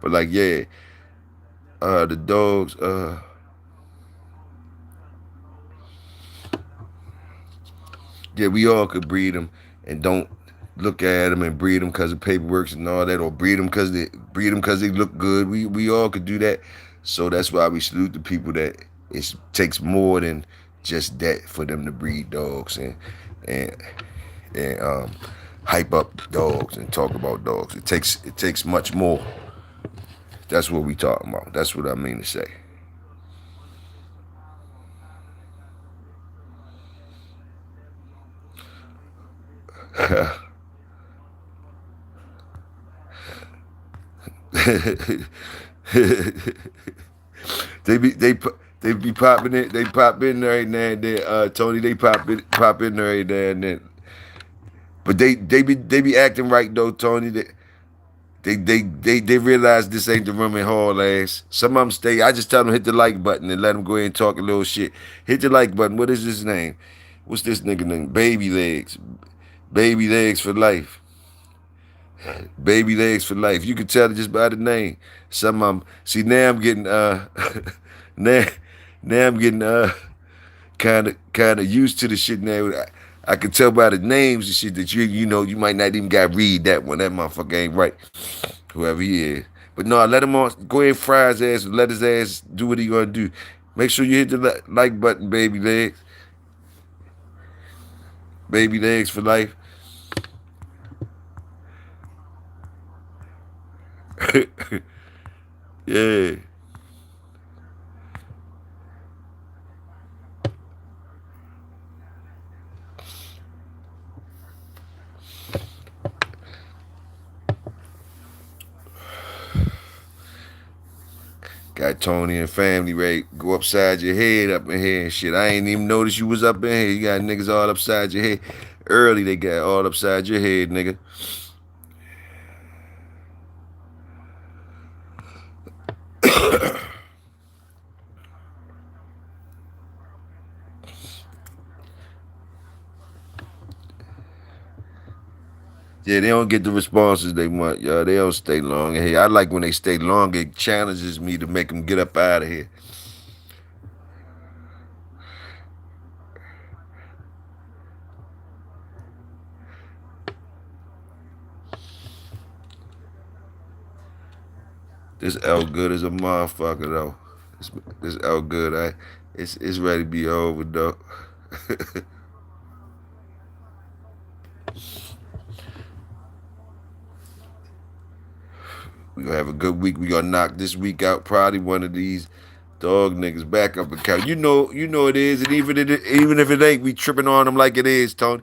But like, yeah, the dogs, yeah, we all could breed them and don't look at them and breed them because of paperwork and all that, or breed them because they look good. We all could do that. So that's why we salute the people that it takes more than just that for them to breed dogs and and hype up dogs and talk about dogs. It takes much more. That's what we talking about. That's what I mean to say. they be popping it. They pop in there right now and then. Tony, they pop in there right now and then. But they be acting right though, Tony. They realize this ain't the room and haul ass. Some of them stay. I just tell them hit the like button and let them go ahead and talk a little shit. Hit the like button. What is his name? What's this nigga name? Baby Legs. Baby Legs for life. Baby Legs for life. You can tell it just by the name. Some of them. See, now I'm getting now now I'm getting kind of used to the shit now. I can tell by the names and shit that you know you might not even got to read that one. That motherfucker ain't right. Whoever he is. But no, let him on. Go ahead and fry his ass and let his ass do what he gonna do. Make sure you hit the like button, Baby Legs. Baby Legs for life. Yeah. Got Tony and family ready. Go upside your head up in here and shit. I ain't even noticed you was up in here. You got niggas all upside your head. Early they got all upside your head, nigga. Yeah, they don't get the responses they want, y'all. They don't stay long in here. I like when they stay long. It challenges me to make them get up out of here. This L good as a motherfucker though. This L good. It's ready to be over though. We gonna have a good week. We gonna knock this week out. Probably one of these dog niggas back up account. You know it is, and even if it ain't, we tripping on them like it is, Tony.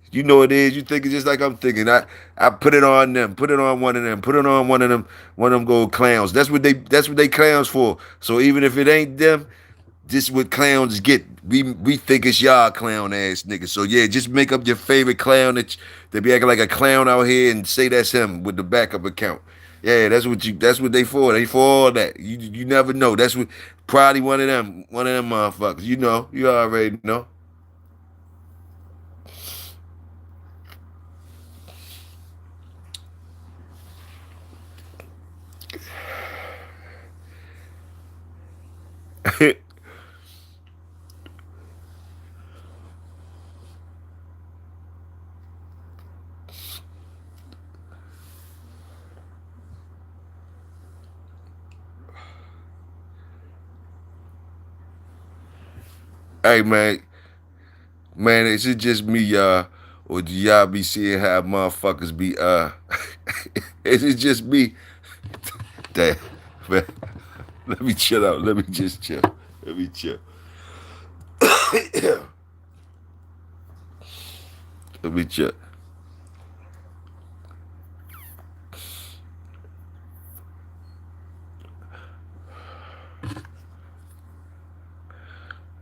You know it is. You think it's just like I'm thinking. I put it on them. Put it on one of them. Put it on one of them gold clowns. That's what they clowns for. So even if it ain't them, this what clowns get. We think it's y'all clown ass niggas. So yeah, just make up your favorite clown that be acting like a clown out here and say that's him with the backup account. Yeah, that's what they for. They for all that. You never know. That's what probably one of them motherfuckers. You know, you already know. Hey man, is it just me, y'all, or do y'all be seeing how motherfuckers be is it just me? Damn, man. Let me chill out. Let me just chill. Let me chill. Let me chill.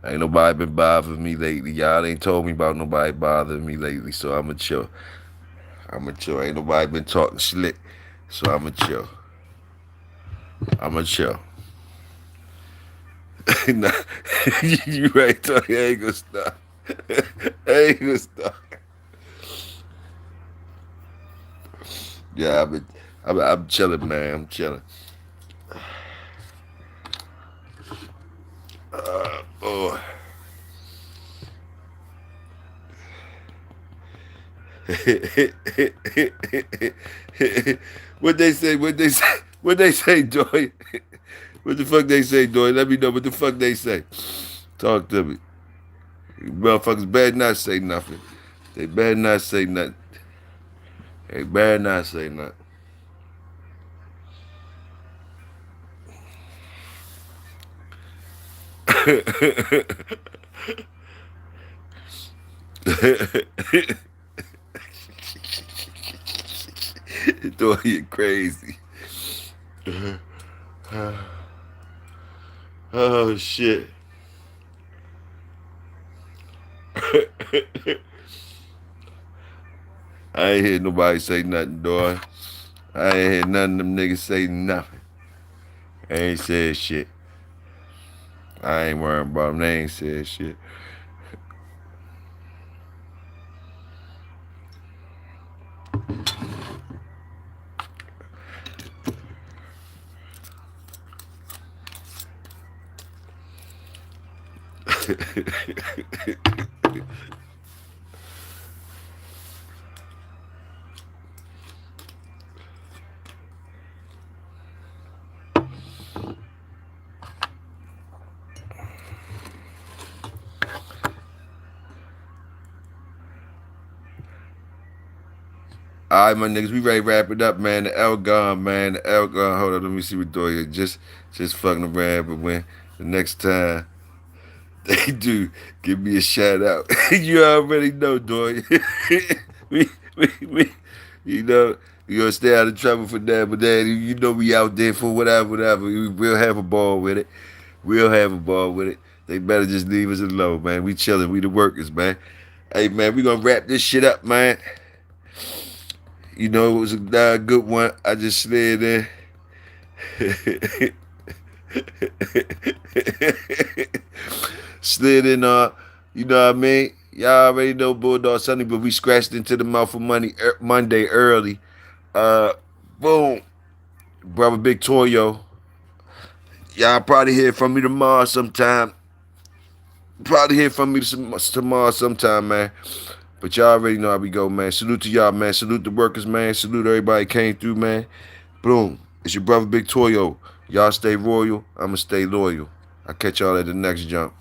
Ain't nobody been bothering me lately. Y'all ain't told me about nobody bothering me lately, so I'ma chill. I'ma chill. Ain't nobody been talking slick, so I'ma chill. I'ma chill. Nah, you right, Tony. I ain't gonna stop. I ain't gonna stop. Yeah, I'm chilling, man. I'm chilling. Oh. What they say? What they say? What they say, Doy? What the fuck they say, Doy? Let me know what the fuck they say. Talk to me. You motherfuckers better not say nothing. They better not say nothing. They better not say nothing. Doy, you crazy. Oh shit. I ain't hear nobody say nothing, Doy. I ain't heard none of them niggas say nothing. They ain't said shit. I ain't worrying about them. They ain't said shit. All right, my niggas, we ready to wrap it up, man. The L gun, man. The L gun. Hold on, let me see what doing here. Just fucking around, but when the next time they do, give me a shout out. You already know, doy. we, you know, you gonna stay out of trouble for that, but then you know we out there for whatever. We'll have a ball with it. We'll have a ball with it. They better just leave us alone, man. We chilling. We the workers, man. Hey, man, we gonna wrap this shit up, man. You know, it was a good one. I just slid in. Slid in, you know what I mean? Y'all already know Bulldog Sunday, but we scratched into the mouth of money Monday early. Boom. Brother Big Toyo. Y'all probably hear from me tomorrow sometime. Probably hear from me tomorrow sometime, man. But y'all already know how we go, man. Salute to y'all, man. Salute the workers, man. Salute everybody came through, man. Boom. It's your brother Big Toyo. Y'all stay royal. I'ma stay loyal. I'll catch y'all at the next jump.